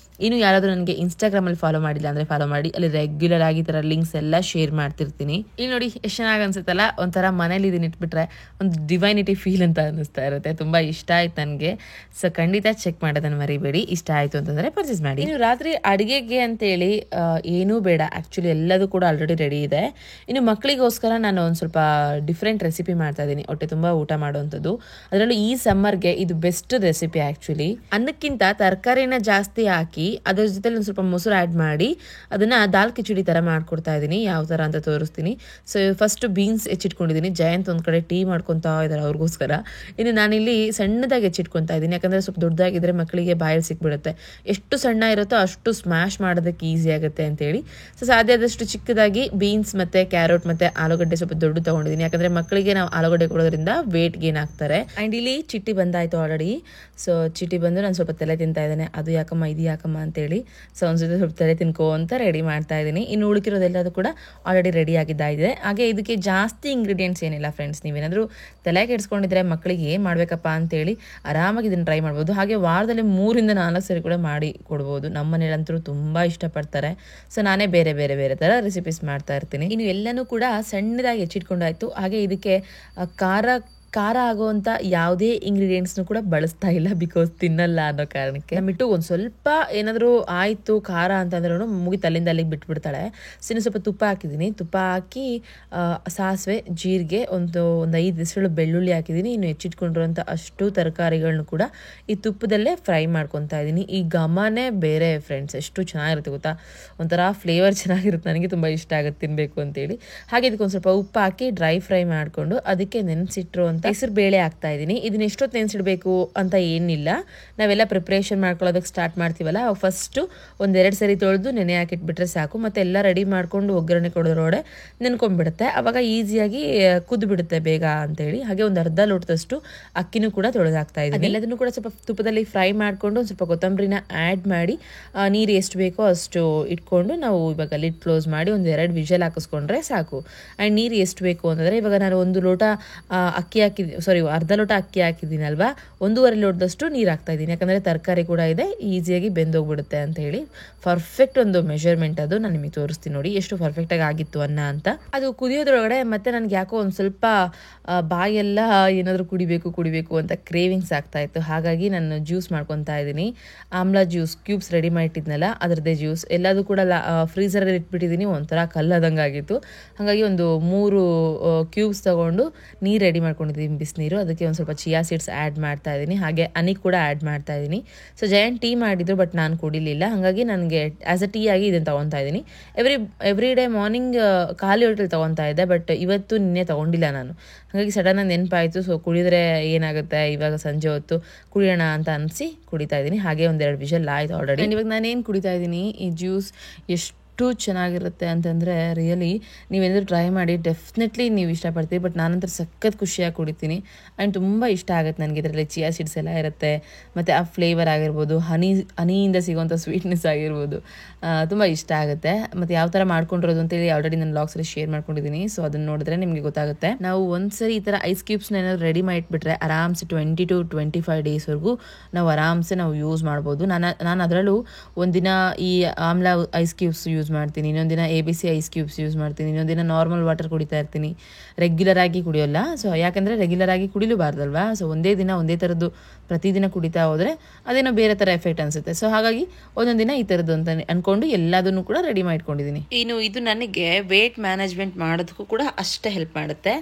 ಇನ್ನು ಯಾರಾದರೂ ನನಗೆ ಇನ್ಸ್ಟಾಗ್ರಾಮಲ್ಲಿ ಫಾಲೋ ಮಾಡಿಲ್ಲ ಅಂದರೆ ಫಾಲೋ ಮಾಡಿ, ಅಲ್ಲಿ ರೆಗ್ಯುಲರ್ ಆಗಿ ಈ ಥರ ಲಿಂಕ್ಸ್ ಎಲ್ಲ ಶೇರ್ ಮಾಡ್ತಿರ್ತೀನಿ. ಇಲ್ಲಿ ನೋಡಿ ಎಷ್ಟು ಚೆನ್ನಾಗಿ ಅನ್ಸುತ್ತಲ್ಲ, ಒಂಥರ ಮನೇಲಿ ಇದನ್ನ ಇಟ್ಬಿಟ್ರೆ ಒಂದು ಡಿವೈನಿಟಿ ಫೀಲ್ ಅಂತ ಅನ್ನಿಸ್ತಾ ಇರುತ್ತೆ. ತುಂಬ ಇಷ್ಟ ಆಯ್ತು ನನಗೆ. ಸೊ ಖಂಡಿತ ಚೆಕ್ ಮಾಡೋದನ್ನು ಮರಿಬೇಡಿ. ಇಷ್ಟ ಆಯಿತು ಅಂತಂದರೆ ಪರ್ಚೇಸ್ ಮಾಡಿ. ಇನ್ನು ರಾತ್ರಿ ಅಡುಗೆಗೆ ಅಂತೇಳಿ ಏನೂ ಬೇಡ, ಆ್ಯಕ್ಚುಲಿ ಎಲ್ಲದೂ ಕೂಡ ಆಲ್ರೆಡಿ ರೆಡಿ ಇದೆ. ಇನ್ನು ಮಕ್ಕಳಿಗೋಸ್ಕರ ನಾನು ಒಂದು ಸ್ವಲ್ಪ ಡಿಫ್ರೆಂಟ್ ರೆಸಿಪಿ ಮಾಡ್ತಾ ಇದ್ದೀನಿ, ಹೊಟ್ಟೆ ತುಂಬ ಊಟ ಮಾಡುವಂಥದ್ದು. ಅದರಲ್ಲೂ ಈ ಸಮ್ಮರ್ಗೆ ಇದು ಬೆಸ್ಟ್ ರೆಸಿಪಿ ಆ್ಯಕ್ಚುಲಿ. ಅನ್ನಕ್ಕಿಂತ ತರಕಾರಿನ ಜಾಸ್ತಿ ಹಾಕಿ ಅದರ ಜೊತೆಲಿ ಒಂದು ಸ್ವಲ್ಪ ಮೊಸರು ಆ್ಯಡ್ ಮಾಡಿ ಅದನ್ನು ದಾಲ್ ಕಿಚಡಿ ಥರ ಮಾಡ್ಕೊಡ್ತಾ ಇದ್ದೀನಿ. ಯಾವ ಥರ ಅಂತ ತೋರಿಸ್ತೀನಿ. ಸೊ ಫಸ್ಟ್ ಬೀನ್ಸ್ ಹೆಚ್ಚಿಟ್ಕೊಂಡಿದ್ದೀನಿ. ಜಯಂತ್ ಒಂದು ಕಡೆ ಟೀ ಮಾಡ್ಕೊತಾ ಇದ್ದಾರೆ ಅವ್ರಿಗೋಸ್ಕರ. ಇನ್ನು ನಾನಿಲ್ಲಿ ಸಣ್ಣದಾಗಿ ಹೆಚ್ಚಿಟ್ಕೊತಾ ಇದ್ದೀನಿ, ಯಾಕಂದರೆ ಸ್ವಲ್ಪ ದೊಡ್ಡದಾಗಿದ್ದರೆ ಮಕ್ಕಳಿಗೆ ಬಾಯಲ್ಲಿ ಸಿಕ್ಬಿಡುತ್ತೆ. ಎಷ್ಟು ಸಣ್ಣ ಇರುತ್ತೋ ಅಷ್ಟು ಸ್ಮ್ಯಾಶ್ ಮಾಡೋದಕ್ಕೆ ಈಸಿ ಆಗುತ್ತೆ ಅಂತೇಳಿ. ಸೊ ಸಾಧ್ಯ ಆದಷ್ಟು ಚಿಕ್ಕದಾಗಿ ಬೀನ್ಸ್ ಮತ್ತು ಕ್ಯಾರೆಟ್ ಮತ್ತು ಆಲೂಗಡ್ಡೆ ಸ್ವಲ್ಪ ದೊಡ್ಡ ತೊಗೊಂಡಿದ್ದೀನಿ, ಯಾಕಂದರೆ ಮಕ್ಕಳಿಗೆ ನಾವು ಆಲೂಗಡ್ಡೆ ಕೊಡೋದ್ರಿಂದ ವೇಟ್ ಗೇನ್ ಆಗ್ತಾರೆ. ಆ್ಯಂಡ್ ಇಲ್ಲಿ ಚಿಟ್ಟಿ ಬಂದಾಯಿತು ಆಲ್ರೆಡಿ. ಸೊ ಚಿಟ್ಟಿ ಬಂದು ನಾನು ಸ್ವಲ್ಪ ತಲೆ ತಿಂತಾ ಇದ್ದೇನೆ, ಅದು ಯಾಕಮ್ಮ ಇದು ಯಾಕಮ್ಮ ಅಂತೇಳಿ. ಸೊ ಒಂದ್ಸತಿ ಸ್ವಲ್ಪ ತಲೆ ತಿನ್ಕೋ ಅಂತ ರೆಡಿ ಮಾಡ್ತಾ ಇದ್ದೀನಿ. ಇನ್ನು ಉಳಿಕಿರೋದೆಲ್ಲದು ಕೂಡ ಆಲ್ರೆಡಿ ರೆಡಿ ಆಗಿದ್ದಾಗಿದೆ. ಹಾಗೆ ಇದಕ್ಕೆ ಜಾಸ್ತಿ ಇಂಗ್ರೀಡಿಯೆಂಟ್ಸ್ ಏನಿಲ್ಲ ಫ್ರೆಂಡ್ಸ್. ನೀವೇನಾದರೂ ತಲೆ ಕೆಡಿಸ್ಕೊಂಡಿದ್ರೆ ಮಕ್ಕಳಿಗೆ ಏನು ಮಾಡಬೇಕಪ್ಪ ಅಂತೇಳಿ ಆರಾಮಾಗಿ ಇದನ್ನು ಟ್ರೈ ಮಾಡ್ಬೋದು. ಹಾಗೆ ವಾರದಲ್ಲಿ 3 ಇಂದ 4 ಸರಿ ಕೂಡ ಮಾಡಿ ಕೊಡ್ಬೋದು. ನಮ್ಮ ಮನೇಲಂತರೂ ತುಂಬ ಇಷ್ಟಪಡ್ತಾರೆ. ಸೊ ನಾನೇ ಬೇರೆ ಬೇರೆ ಬೇರೆ ಥರ ರೆಸಿಪೀಸ್ ಮಾಡ್ತಾ ಇರ್ತೀನಿ. ಇನ್ನು ಎಲ್ಲನೂ ಕೂಡ ಸಣ್ಣದಾಗಿ ಹೆಚ್ಚಿಟ್ಕೊಂಡಾಯ್ತು. ಹಾಗೆ ಇದಕ್ಕೆ ಖಾರ ಆಗುವಂಥ ಯಾವುದೇ ಇಂಗ್ರೀಡಿಯೆಂಟ್ಸ್ನು ಕೂಡ ಬಳಸ್ತಾ ಇಲ್ಲ, ಬಿಕಾಸ್ ತಿನ್ನಲ್ಲ ಅನ್ನೋ ಕಾರಣಕ್ಕೆ. ನಮ್ಮಿಟ್ಟು ಒಂದು ಸ್ವಲ್ಪ ಏನಾದರೂ ಆಯಿತು ಖಾರ ಅಂತಂದ್ರೂ ಮುಗಿತು, ಅಲ್ಲಿಂದ ಅಲ್ಲಿಗೆ ಬಿಟ್ಬಿಡ್ತಾಳೆ. ಸೊ ಇನ್ನು ಸ್ವಲ್ಪ ತುಪ್ಪ ಹಾಕಿದ್ದೀನಿ. ತುಪ್ಪ ಹಾಕಿ ಸಾಸಿವೆ, ಜೀರಿಗೆ, ಒಂದು 5 ಹೆಸರು ಬೆಳ್ಳುಳ್ಳಿ ಹಾಕಿದ್ದೀನಿ. ಇನ್ನು ಹೆಚ್ಚಿಟ್ಕೊಂಡಿರುವಂಥ ಅಷ್ಟು ತರಕಾರಿಗಳನ್ನೂ ಕೂಡ ಈ ತುಪ್ಪದಲ್ಲೇ ಫ್ರೈ ಮಾಡ್ಕೊತಾ ಇದ್ದೀನಿ. ಈ ಘಮನೇ ಬೇರೆ ಫ್ರೆಂಡ್ಸ್, ಎಷ್ಟು ಚೆನ್ನಾಗಿರುತ್ತೆ ಗೊತ್ತಾ, ಒಂಥರ ಫ್ಲೇವರ್ ಚೆನ್ನಾಗಿರುತ್ತೆ. ನನಗೆ ತುಂಬ ಇಷ್ಟ ಆಗುತ್ತೆ ತಿನ್ನಬೇಕು ಅಂತೇಳಿ. ಹಾಗೆ ಇದಕ್ಕೆ ಒಂದು ಸ್ವಲ್ಪ ಉಪ್ಪು ಹಾಕಿ ಡ್ರೈ ಫ್ರೈ ಮಾಡಿಕೊಂಡು ಅದಕ್ಕೆ ನೆನೆಸಿಟ್ಟಿರೋ ಅಂತ ಹೆಸರು ಬೇಳೆ ಹಾಕ್ತಾ ಇದ್ದೀನಿ. ಇದನ್ನ ಎಷ್ಟೊತ್ತು ನೆನೆಸಿಡ್ಬೇಕು ಅಂತ ಏನಿಲ್ಲ, ನಾವೆಲ್ಲ ಪ್ರಿಪ್ರೇಷನ್ ಮಾಡ್ಕೊಳ್ಳೋದಕ್ಕೆ ಸ್ಟಾರ್ಟ್ ಮಾಡ್ತೀವಲ್ಲ, ಫಸ್ಟು 1-2 ಸರಿ ತೊಳೆದು ನೆನೆ ಹಾಕಿಟ್ಬಿಟ್ರೆ ಸಾಕು. ಮತ್ತೆ ಎಲ್ಲ ರೆಡಿ ಮಾಡ್ಕೊಂಡು ಒಗ್ಗರಣೆ ಕೊಡೋದ್ರೊಳಗೆ ನೆನ್ಕೊಂಡ್ಬಿಡುತ್ತೆ, ಅವಾಗ ಈಸಿಯಾಗಿ ಕುದ್ದು ಬಿಡುತ್ತೆ ಬೇಗ ಅಂತೇಳಿ. ಹಾಗೆ ಒಂದು ಅರ್ಧ ಲೋಟದಷ್ಟು ಅಕ್ಕಿನೂ ಕೂಡ ತೊಳೆದು ಹಾಕ್ತಾ ಇದ್ದೀನಿ. ಎಲ್ಲದನ್ನು ಕೂಡ ಸ್ವಲ್ಪ ತುಪ್ಪದಲ್ಲಿ ಫ್ರೈ ಮಾಡಿಕೊಂಡು ಒಂದು ಸ್ವಲ್ಪ ಕೊತ್ತಂಬರಿನ ಆ್ಯಡ್ ಮಾಡಿ ನೀರು ಎಷ್ಟು ಬೇಕೋ ಅಷ್ಟು ಇಟ್ಕೊಂಡು ನಾವು ಇವಾಗ ಲಿಡ್ ಕ್ಲೋಸ್ ಮಾಡಿ 1-2 ವಿಷಲ್ ಹಾಕಿಸ್ಕೊಂಡ್ರೆ ಸಾಕು. ಆ್ಯಂಡ್ ನೀರು ಎಷ್ಟು ಬೇಕು ಅಂತಂದರೆ ಇವಾಗ ನಾನು 1 ಲೋಟ ಅರ್ಧ ಲೋಟ ಅಕ್ಕಿ ಹಾಕಿದ್ದೀನಲ್ವಾ, 1.5 ಲೋಟದಷ್ಟು ನೀರು ಹಾಕ್ತಾ ಇದ್ದೀನಿ. ಯಾಕಂದರೆ ತರಕಾರಿ ಕೂಡ ಇದೆ, ಈಸಿಯಾಗಿ ಬೆಂದೋಗ್ಬಿಡುತ್ತೆ ಅಂತ ಹೇಳಿ. ಪರ್ಫೆಕ್ಟ್ ಒಂದು ಮೆಷರ್ಮೆಂಟ್ ಅದು. ನಾನು ನಿಮಗೆ ತೋರಿಸ್ತೀನಿ ನೋಡಿ ಎಷ್ಟು ಪರ್ಫೆಕ್ಟಾಗಿ ಆಗಿತ್ತು ಅನ್ನ ಅಂತ. ಅದು ಕುದಿಯೋದ್ರೊಳಗಡೆ ಮತ್ತೆ ನನಗೆ ಯಾಕೋ ಒಂದು ಸ್ವಲ್ಪ ಬಾಯೆಲ್ಲ ಏನಾದರೂ ಕುಡಿಬೇಕು ಅಂತ ಕ್ರೇವಿಂಗ್ಸ್ ಆಗ್ತಾ ಇತ್ತು. ಹಾಗಾಗಿ ನಾನು ಜ್ಯೂಸ್ ಮಾಡ್ಕೊತಾ ಇದ್ದೀನಿ. ಆಮ್ಲ ಜ್ಯೂಸ್ ಕ್ಯೂಬ್ಸ್ ರೆಡಿ ಮಾಡಿಟ್ಟಿದ್ನಲ್ಲ ಅದರದ್ದೇ ಜ್ಯೂಸ್. ಎಲ್ಲದೂ ಕೂಡ ಫ್ರೀಸರಲ್ಲಿ ಇಟ್ಬಿಟ್ಟಿದ್ದೀನಿ, ಒಂಥರ ಕಲ್ಲದಂಗೆ ಆಗಿತ್ತು. ಹಾಗಾಗಿ ಒಂದು 3 ಕ್ಯೂಬ್ಸ್ ತೊಗೊಂಡು ನೀರು ರೆಡಿ ಮಾಡ್ಕೊಂಡಿದ್ದೀನಿ, ಬಿಸಿನೀರು. ಅದಕ್ಕೆ ಒಂದು ಸ್ವಲ್ಪ ಚಿಯಾ ಸೀಡ್ಸ್ ಆ್ಯಡ್ ಮಾಡ್ತಾ ಇದ್ದೀನಿ. ಹಾಗೆ ಹನಿ ಕೂಡ ಆ್ಯಡ್ ಮಾಡ್ತಾ ಇದ್ದೀನಿ. ಸೊ ಜಯಂಟ್ ಟೀ ಮಾಡಿದ್ರು, ಬಟ್ ನಾನು ಕುಡಿಲಿಲ್ಲ. ಹಾಗಾಗಿ ನನಗೆ ಆ್ಯಸ್ ಅ ಟೀ ಆಗಿ ಇದನ್ನು ತೊಗೊತಾ ಇದ್ದೀನಿ. ಎವ್ರಿ ಡೇ ಮಾರ್ನಿಂಗ್ ಖಾಲಿ ಹೊಟ್ಟೆಲಿ ತೊಗೊತಾ ಇದ್ದೆ, ಬಟ್ ಇವತ್ತು ನಿನ್ನೆ ತೊಗೊಂಡಿಲ್ಲ ನಾನು. ಹಾಗಾಗಿ ಸಡನ್ನಾಗಿ ನೆನಪಾಯಿತು. ಸೊ ಕುಡಿದ್ರೆ ಏನಾಗುತ್ತೆ, ಇವಾಗ ಸಂಜೆ ಹೊತ್ತು ಕುಡಿಯೋಣ ಅಂತ ಅನಿಸಿ ಕುಡಿತಾ ಇದ್ದೀನಿ. ಹಾಗೆ 1-2 ವಿಷಲ್ ಆಯಿತು ಆಲ್ರೆಡಿ. ಇವಾಗ ನಾನೇನು ಕುಡಿತಾ ಇದ್ದೀನಿ, ಈ ಜ್ಯೂಸ್ ಎಷ್ಟು ಚೆನ್ನಾಗಿರುತ್ತೆ ಅಂತಂದರೆ ರಿಯಲಿ ನೀವೇನಾದರೂ ಟ್ರೈ ಮಾಡಿ, ಡೆಫಿನೆಟ್ಲಿ ನೀವು ಇಷ್ಟಪಡ್ತೀವಿ. ಬಟ್ ನಾನಂತರ ಸಖತ್ ಖುಷಿಯಾಗಿ ಕುಡಿತೀನಿ ಆ್ಯಂಡ್ ತುಂಬ ಇಷ್ಟ ಆಗುತ್ತೆ ನನಗೆ. ಇದರಲ್ಲಿ ಚಿಯಾ ಸೀಡ್ಸ್ ಎಲ್ಲ ಇರುತ್ತೆ, ಮತ್ತು ಆ ಫ್ಲೇವರ್ ಆಗಿರ್ಬೋದು, ಹನಿಯಿಂದ ಸಿಗೋವಂಥ ಸ್ವೀಟ್ನೆಸ್ ಆಗಿರ್ಬೋದು, ತುಂಬ ಇಷ್ಟ ಆಗುತ್ತೆ. ಮತ್ತು ಯಾವ ಥರ ಮಾಡ್ಕೊಂಡಿರೋದು ಅಂತೇಳಿ ಆಲ್ರೆಡಿ ನಾನು ವ್ಲಾಗ್ಸಲ್ಲಿ ಶೇರ್ ಮಾಡ್ಕೊಂಡಿದ್ದೀನಿ. ಸೊ ಅದನ್ನು ನೋಡಿದ್ರೆ ನಿಮಗೆ ಗೊತ್ತಾಗುತ್ತೆ. ನಾವು ಒಂದ್ಸರಿ ಈ ಥರ ಐಸ್ ಕ್ಯೂಬ್ಸ್ನ ಏನಾದ್ರು ರೆಡಿ ಮಾಡಿಟ್ಬಿಟ್ರೆ ಆರಾಮ್ಸೆ 20 to 25 ಡೇಸ್ವರೆಗೂ ನಾವು ಆರಾಮ್ಸೆ ಯೂಸ್ ಮಾಡ್ಬೋದು. ನಾನು ಅದರಲ್ಲೂ ಒಂದಿನ ಈ ಆಮ್ಲ ಐಸ್ ಕ್ಯೂಬ್ಸ್ ಯೂಸ್ ಮಾಡ್ತೀನಿ, ಇನ್ನೊಂದಿನ ABC ಐಸ್ ಕ್ಯೂಬ್ಸ್ ಯೂಸ್ ಮಾಡ್ತೀನಿ, ಇನ್ನೊಂದಿನ ನಾರ್ಮಲ್ ವಾಟರ್ ಕುಡಿತಾ ಇರ್ತೀನಿ. ರೆಗ್ಯುಲರ್ ಆಗಿ ಕುಡಿಯೋಲ್ಲ. ಸೊ ಯಾಕಂದರೆ ರೆಗ್ಯುಲರ್ ಆಗಿ ಕುಡಿಲೂಬಾರ್ದಲ್ವಾ. ಸೊ ಒಂದೇ ದಿನ ಒಂದೇ ಥರದ್ದು ಪ್ರತಿದಿನ ಕುಡಿತಾ ಹೋದರೆ ಅದೇನೋ ಬೇರೆ ಥರ ಎಫೆಕ್ಟ್ ಅನಿಸುತ್ತೆ. ಸೊ ಹಾಗಾಗಿ ಒಂದೊಂದು ದಿನ ಈ ಥರದ್ದು ಅಂತ ಅಂದ್ಕೊಂಡು ಎಲ್ಲದನ್ನು ಕೂಡ ರೆಡಿ ಮಾಡ್ಕೊಂಡಿದ್ದೀನಿ. ಇನ್ನು ಇದು ನನಗೆ ವೇಟ್ ಮ್ಯಾನೇಜ್ಮೆಂಟ್ ಮಾಡೋದಕ್ಕೂ ಕೂಡ ಅಷ್ಟೇ ಹೆಲ್ಪ್ ಮಾಡುತ್ತೆ.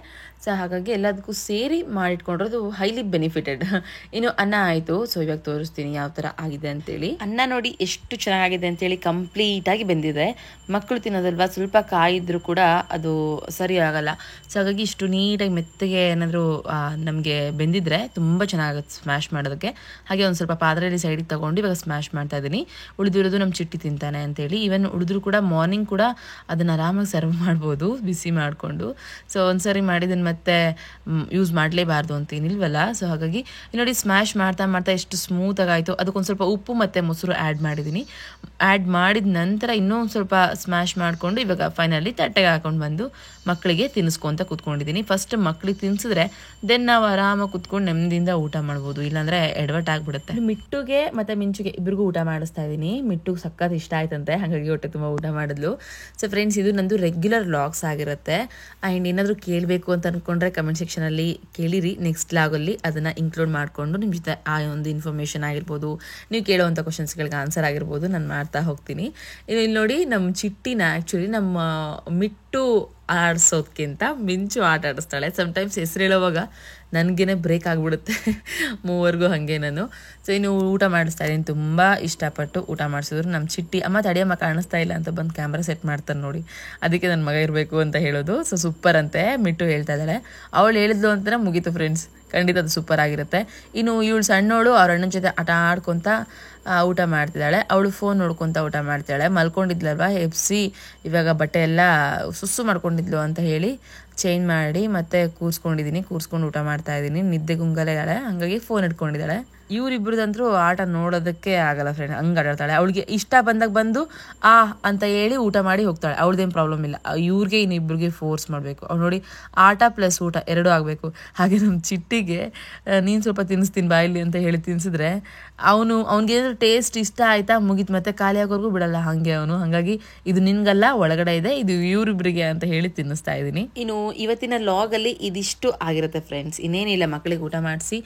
ಸೊ ಹಾಗಾಗಿ ಎಲ್ಲದಕ್ಕೂ ಸೇರಿ ಮಾಡಿಟ್ಕೊಂಡಿರೋದು ಹೈಲಿ ಬೆನಿಫಿಟೆಡ್. ಇನ್ನು ಅನ್ನ ಆಯಿತು. ಸೊ ಇವಾಗ ತೋರಿಸ್ತೀನಿ ಯಾವ ಥರ ಆಗಿದೆ ಅಂತೇಳಿ. ಅನ್ನ ನೋಡಿ ಎಷ್ಟು ಚೆನ್ನಾಗಿದೆ ಅಂತೇಳಿ ಕಂಪ್ಲೀಟಾಗಿ ಬೆಂದಿದೆ. ಮಕ್ಕಳು ತಿನ್ನೋದಲ್ವಾ, ಸ್ವಲ್ಪ ಕಾಯಿದ್ರು ಕೂಡ ಅದು ಸರಿ ಆಗಲ್ಲ. ಸೊ ಹಾಗಾಗಿ ಇಷ್ಟು ನೀಟಾಗಿ ಮೆತ್ತಗೆ ಏನಾದರೂ ನಮಗೆ ಬೆಂದಿದ್ರೆ ತುಂಬ ಚೆನ್ನಾಗುತ್ತೆ ಸ್ಮ್ಯಾಶ್ ಮಾಡೋದಕ್ಕೆ. ಹಾಗೆ ಒಂದು ಸ್ವಲ್ಪ ಪಾತ್ರೆಯಲ್ಲಿ ಸೈಡಿಗೆ ತೊಗೊಂಡು ಇವಾಗ ಸ್ಮ್ಯಾಶ್ ಮಾಡ್ತಾ ಇದ್ದೀನಿ. ಉಳಿದಿರೋದು ನಮ್ಮ ಚಿಟ್ಟಿ ತಿಂತಾನೆ ಅಂತೇಳಿ. ಈವನ್ ಉಳಿದ್ರು ಕೂಡ ಮಾರ್ನಿಂಗ್ ಕೂಡ ಅದನ್ನು ಆರಾಮಾಗಿ ಸರ್ವ್ ಮಾಡ್ಬೋದು ಬಿಸಿ ಮಾಡಿಕೊಂಡು. ಸೊ ಒಂದ್ಸರಿ ಮಾಡಿದ್ದನ್ನು ಮತ್ತೆ ಯೂಸ್ ಮಾಡಲೇಬಾರ್ದು ಅಂತ ಏನಿಲ್ವಲ್ಲ. ಸೊ ಹಾಗಾಗಿ ನೋಡಿ ಸ್ಮ್ಯಾಶ್ ಮಾಡ್ತಾ ಮಾಡ್ತಾ ಎಷ್ಟು ಸ್ಮೂತಾಗಿ ಆಯಿತು. ಅದಕ್ಕೊಂದು ಸ್ವಲ್ಪ ಉಪ್ಪು ಮತ್ತು ಮೊಸರು ಆ್ಯಡ್ ಮಾಡಿದ್ದೀನಿ. ಆ್ಯಡ್ ಮಾಡಿದ ನಂತರ ಇನ್ನೊಂದು ಸ್ವಲ್ಪ ಸ್ಮ್ಯಾಶ್ ಮಾಡಿಕೊಂಡು ಇವಾಗ ಫೈನಲಿ ತಟ್ಟೆಗೆ ಹಾಕೊಂಡು ಬಂದು ಮಕ್ಕಳಿಗೆ ತಿನ್ನಿಸ್ಕೊಂತ ಕೂತ್ಕೊಂಡಿದ್ದೀನಿ. ಫಸ್ಟ್ ಮಕ್ಕಳಿಗೆ ತಿನ್ಸಿದ್ರೆ ದೆನ್ ನಾವು ಆರಾಮಾಗಿ ಕೂತ್ಕೊಂಡು ನೆಮ್ಮದಿಯಿಂದ ಊಟ ಮಾಡ್ಬೋದು, ಇಲ್ಲಾಂದರೆ ಎಡವಟ್ ಆಗಿಬಿಡುತ್ತೆ. ಮಿಟ್ಟುಗೆ ಮತ್ತು ಮಿಂಚುಗೆ ಇಬ್ಬರಿಗೂ ಊಟ ಮಾಡಿಸ್ತಾ ಇದ್ದೀನಿ. ಮಿಟ್ಟುಗೆ ಸಖತ್ ಇಷ್ಟ ಆಯ್ತಂತೆ, ಹಾಗಾಗಿ ಹೊಟ್ಟೆ ತುಂಬ ಊಟ ಮಾಡಿದ್ಲು. ಸೊ ಫ್ರೆಂಡ್ಸ್, ಇದು ನಂದು ರೆಗ್ಯುಲರ್ ವ್ಲಾಗ್ಸ್ ಆಗಿರುತ್ತೆ. ಆ್ಯಂಡ್ ಏನಾದರೂ ಕೇಳಬೇಕು ಅಂತ ಅಂದ್ಕೊಂಡ್ರೆ ಕಮೆಂಟ್ ಸೆಕ್ಷನಲ್ಲಿ ಕೇಳಿರಿ. ನೆಕ್ಸ್ಟ್ ವ್ಲಾಗಲ್ಲಿ ಅದನ್ನು ಇನ್ಕ್ಲೂಡ್ ಮಾಡಿಕೊಂಡು ನಿಮ್ಮ ಜೊತೆ ಆ ಒಂದು ಇನ್ಫಾರ್ಮೇಷನ್ ಆಗಿರ್ಬೋದು, ನೀವು ಕೇಳುವಂಥ ಕ್ವಶನ್ಸ್ಗಳಿಗೆ ಆನ್ಸರ್ ಆಗಿರ್ಬೋದು ನಾನು ಮಾಡ್ತಾ ಹೋಗ್ತೀನಿ. ಇಲ್ಲಿ ನೋಡಿ ನಮ್ಮ ಚಿಟ್ಟಿನ ಆ್ಯಕ್ಚುಲಿ ನಮ್ಮ ಮಿಟ್ಟು ಆಡಿಸೋದಕ್ಕಿಂತ ಮಿಂಚು ಆಟ ಆಡಿಸ್ತಾಳೆ. ಸಮ್ಟೈಮ್ಸ್ ಹೆಸರು ಹೇಳೋವಾಗ ನನಗೇನೆ ಬ್ರೇಕ್ ಆಗಿಬಿಡುತ್ತೆ ಮೂವರೆಗೂ ಹಾಗೆ ನಾನು. ಸೊ ಇನ್ನು ಊಟ ಮಾಡಿಸ್ತಾ ಇದ್ದೀನಿ, ತುಂಬ ಇಷ್ಟಪಟ್ಟು ಊಟ ಮಾಡಿಸಿದ್ರು. ನಮ್ಮ ಚಿಟ್ಟಿ ಅಮ್ಮ ತಡಿಯಮ್ಮ ಕಾಣಿಸ್ತಾ ಇಲ್ಲ ಅಂತ ಬಂದು ಕ್ಯಾಮ್ರಾ ಸೆಟ್ ಮಾಡ್ತಾನೆ ನೋಡಿ, ಅದಕ್ಕೆ ನನ್ನ ಮಗ ಇರಬೇಕು ಅಂತ ಹೇಳೋದು. ಸೊ ಸೂಪರ್ ಅಂತೆ ಮಿಟ್ಟು ಹೇಳ್ತಾ ಇದ್ದಾಳೆ. ಅವಳು ಹೇಳಿದ್ಲು ಅಂತಲೇ ಮುಗೀತು ಫ್ರೆಂಡ್ಸ್, ಖಂಡಿತ ಅದು ಸೂಪರ್ ಆಗಿರುತ್ತೆ. ಇನ್ನು ಇವಳು ಸಣ್ಣವಳು ಅವ್ರ ಅಣ್ಣನ ಜೊತೆ ಆಟ ಆಡ್ಕೊತ ಊಟ ಮಾಡ್ತಿದ್ದಾಳೆ. ಅವಳು ಫೋನ್ ನೋಡ್ಕೊತ ಊಟ ಮಾಡ್ತಾಳೆ. ಮಲ್ಕೊಂಡಿದ್ಲಲ್ವ ಎಬ್ಸಿ ಇವಾಗ ಬಟ್ಟೆ ಎಲ್ಲ ಸುಸ್ಸು ಮಾಡ್ಕೊಂಡಿದ್ಲು ಅಂತ ಹೇಳಿ ಚೇಂಜ್ ಮಾಡಿ ಮತ್ತೆ ಕೂರಿಸ್ಕೊಂಡು ಊಟ ಮಾಡ್ತಾ ಇದ್ದೀನಿ. ನಿದ್ದೆ ಗುಂಗಲೇ ಇದ್ದಾಳೆ, ಹಾಗಾಗಿ ಫೋನ್ ಇಟ್ಕೊಂಡಿದ್ದಾಳೆ. ಇವರಿಬ್ರದಂತರೂ ಆಟ ನೋಡೋದಕ್ಕೆ ಆಗಲ್ಲ ಫ್ರೆಂಡ್, ಹಂಗೆ ಆಟಾಡ್ತಾಳೆ. ಅವಳಿಗೆ ಇಷ್ಟ ಬಂದಾಗ ಬಂದು ಅಂತ ಹೇಳಿ ಊಟ ಮಾಡಿ ಹೋಗ್ತಾಳೆ, ಅವಳದೇನು ಪ್ರಾಬ್ಲಮ್ ಇಲ್ಲ. ಇವ್ರಿಗೆ ಇನ್ನಿಬ್ರಿಗೆ ಫೋರ್ಸ್ ಮಾಡಬೇಕು. ಅವ್ಳು ನೋಡಿ ಆಟ ಪ್ಲಸ್ ಊಟ ಎರಡೂ ಆಗಬೇಕು. ಹಾಗೆ ನಮ್ಮ ಚಿಟ್ಟಿಗೆ ನೀನು ಸ್ವಲ್ಪ ತಿನ್ನಿಸ್ತೀನಿ ಬಾಯಿಲಿ ಅಂತ ಹೇಳಿ ತಿನ್ಸಿದ್ರೆ ಅವ್ನಿಗೇನಾದ್ರು ಟೇಸ್ಟ್ ಇಷ್ಟ ಆಯ್ತಾ ಮುಗೀತು, ಮತ್ತೆ ಖಾಲಿ ಆಗೋರ್ಗೂ ಬಿಡಲ್ಲ ಹಾಗೆ ಅವನು. ಹಾಗಾಗಿ ಇದು ನಿನ್ಗಲ್ಲ ಒಳಗಡೆ ಇದೆ, ಇದು ಇವರಿಬ್ರಿಗೆ ಅಂತ ಹೇಳಿ ತಿನ್ನಿಸ್ತಾ ಇದ್ದೀನಿ. ಇನ್ನು ಇವತ್ತಿನ ಲಾಗಲ್ಲಿ ಇದಿಷ್ಟು ಆಗಿರುತ್ತೆ ಫ್ರೆಂಡ್ಸ್. ಇನ್ನೇನಿಲ್ಲ, ಮಕ್ಕಳಿಗೆ ಊಟ ಮಾಡಿಸಿ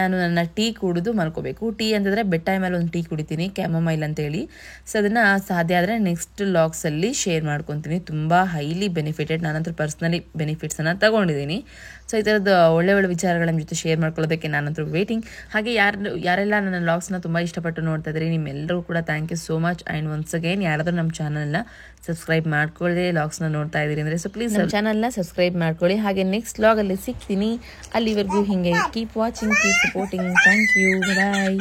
ನಾನು ನನ್ನ ಟೀ ಕುಡಿದು ಮಲ್ಕೋಬೇಕು. ಟೀ ಅಂತಂದರೆ ಬೆಡ್ ಟೈಮಲ್ಲಿ ಒಂದು ಟೀ ಕುಡಿತೀನಿ, ಕ್ಯಾಮೊಮೈಲ್ ಅಂತೇಳಿ. ಸೊ ಅದನ್ನು ಸಾಧ್ಯ ಆದರೆ ನೆಕ್ಸ್ಟ್ ಲಾಗ್ಸಲ್ಲಿ ಶೇರ್ ಮಾಡ್ಕೊತೀನಿ. ತುಂಬ ಹೈಲಿ ಬೆನಿಫಿಟೆಡ್, ನಾನಂತೂ ಪರ್ಸ್ನಲಿ ಬೆನಿಫಿಟ್ಸನ್ನು ತಗೊಂಡಿದ್ದೀನಿ. ಸೊ ಈ ಥರದ ಒಳ್ಳೆ ವಿಚಾರಗಳ ನಿಮ್ಮ ಜೊತೆ ಶೇರ್ ಮಾಡ್ಕೊಳ್ಳೋದಕ್ಕೆ ನಾನಂತೂ ವೇಟಿಂಗ್. ಹಾಗೆ ಯಾರೆಲ್ಲ ನನ್ನ ಲಾಗ್ಸ್ನ ತುಂಬ ಇಷ್ಟಪಟ್ಟು ನೋಡ್ತಾ ಇದ್ದೀರಿ ನಿಮ್ಮೆಲ್ಲರೂ ಕೂಡ thank you so much. And once again ಯಾರಾದರೂ ನಮ್ಮ ಚಾನಲ್ನ ಸಬ್ಸ್ಕ್ರೈಬ್ ಮಾಡ್ಕೊಳ್ಳಿ, ಲಾಗ್ಸ್ನ ನೋಡ್ತಾ ಇದ್ದೀರಿ ಅಂದರೆ ಸೊ ಪ್ಲೀಸ್ ನಮ್ಮ ಚಾನಲ್ನ ಸಬ್ಸ್ಕ್ರೈಬ್ ಮಾಡ್ಕೊಳ್ಳಿ. ಹಾಗೆ ನೆಕ್ಸ್ಟ್ ಲಾಗಲ್ಲಿ ಸಿಗ್ತೀನಿ. ಅಲ್ಲಿವರೆಗೂ ಹೀಗೆ keep watching, keep supporting. Thank you, bye.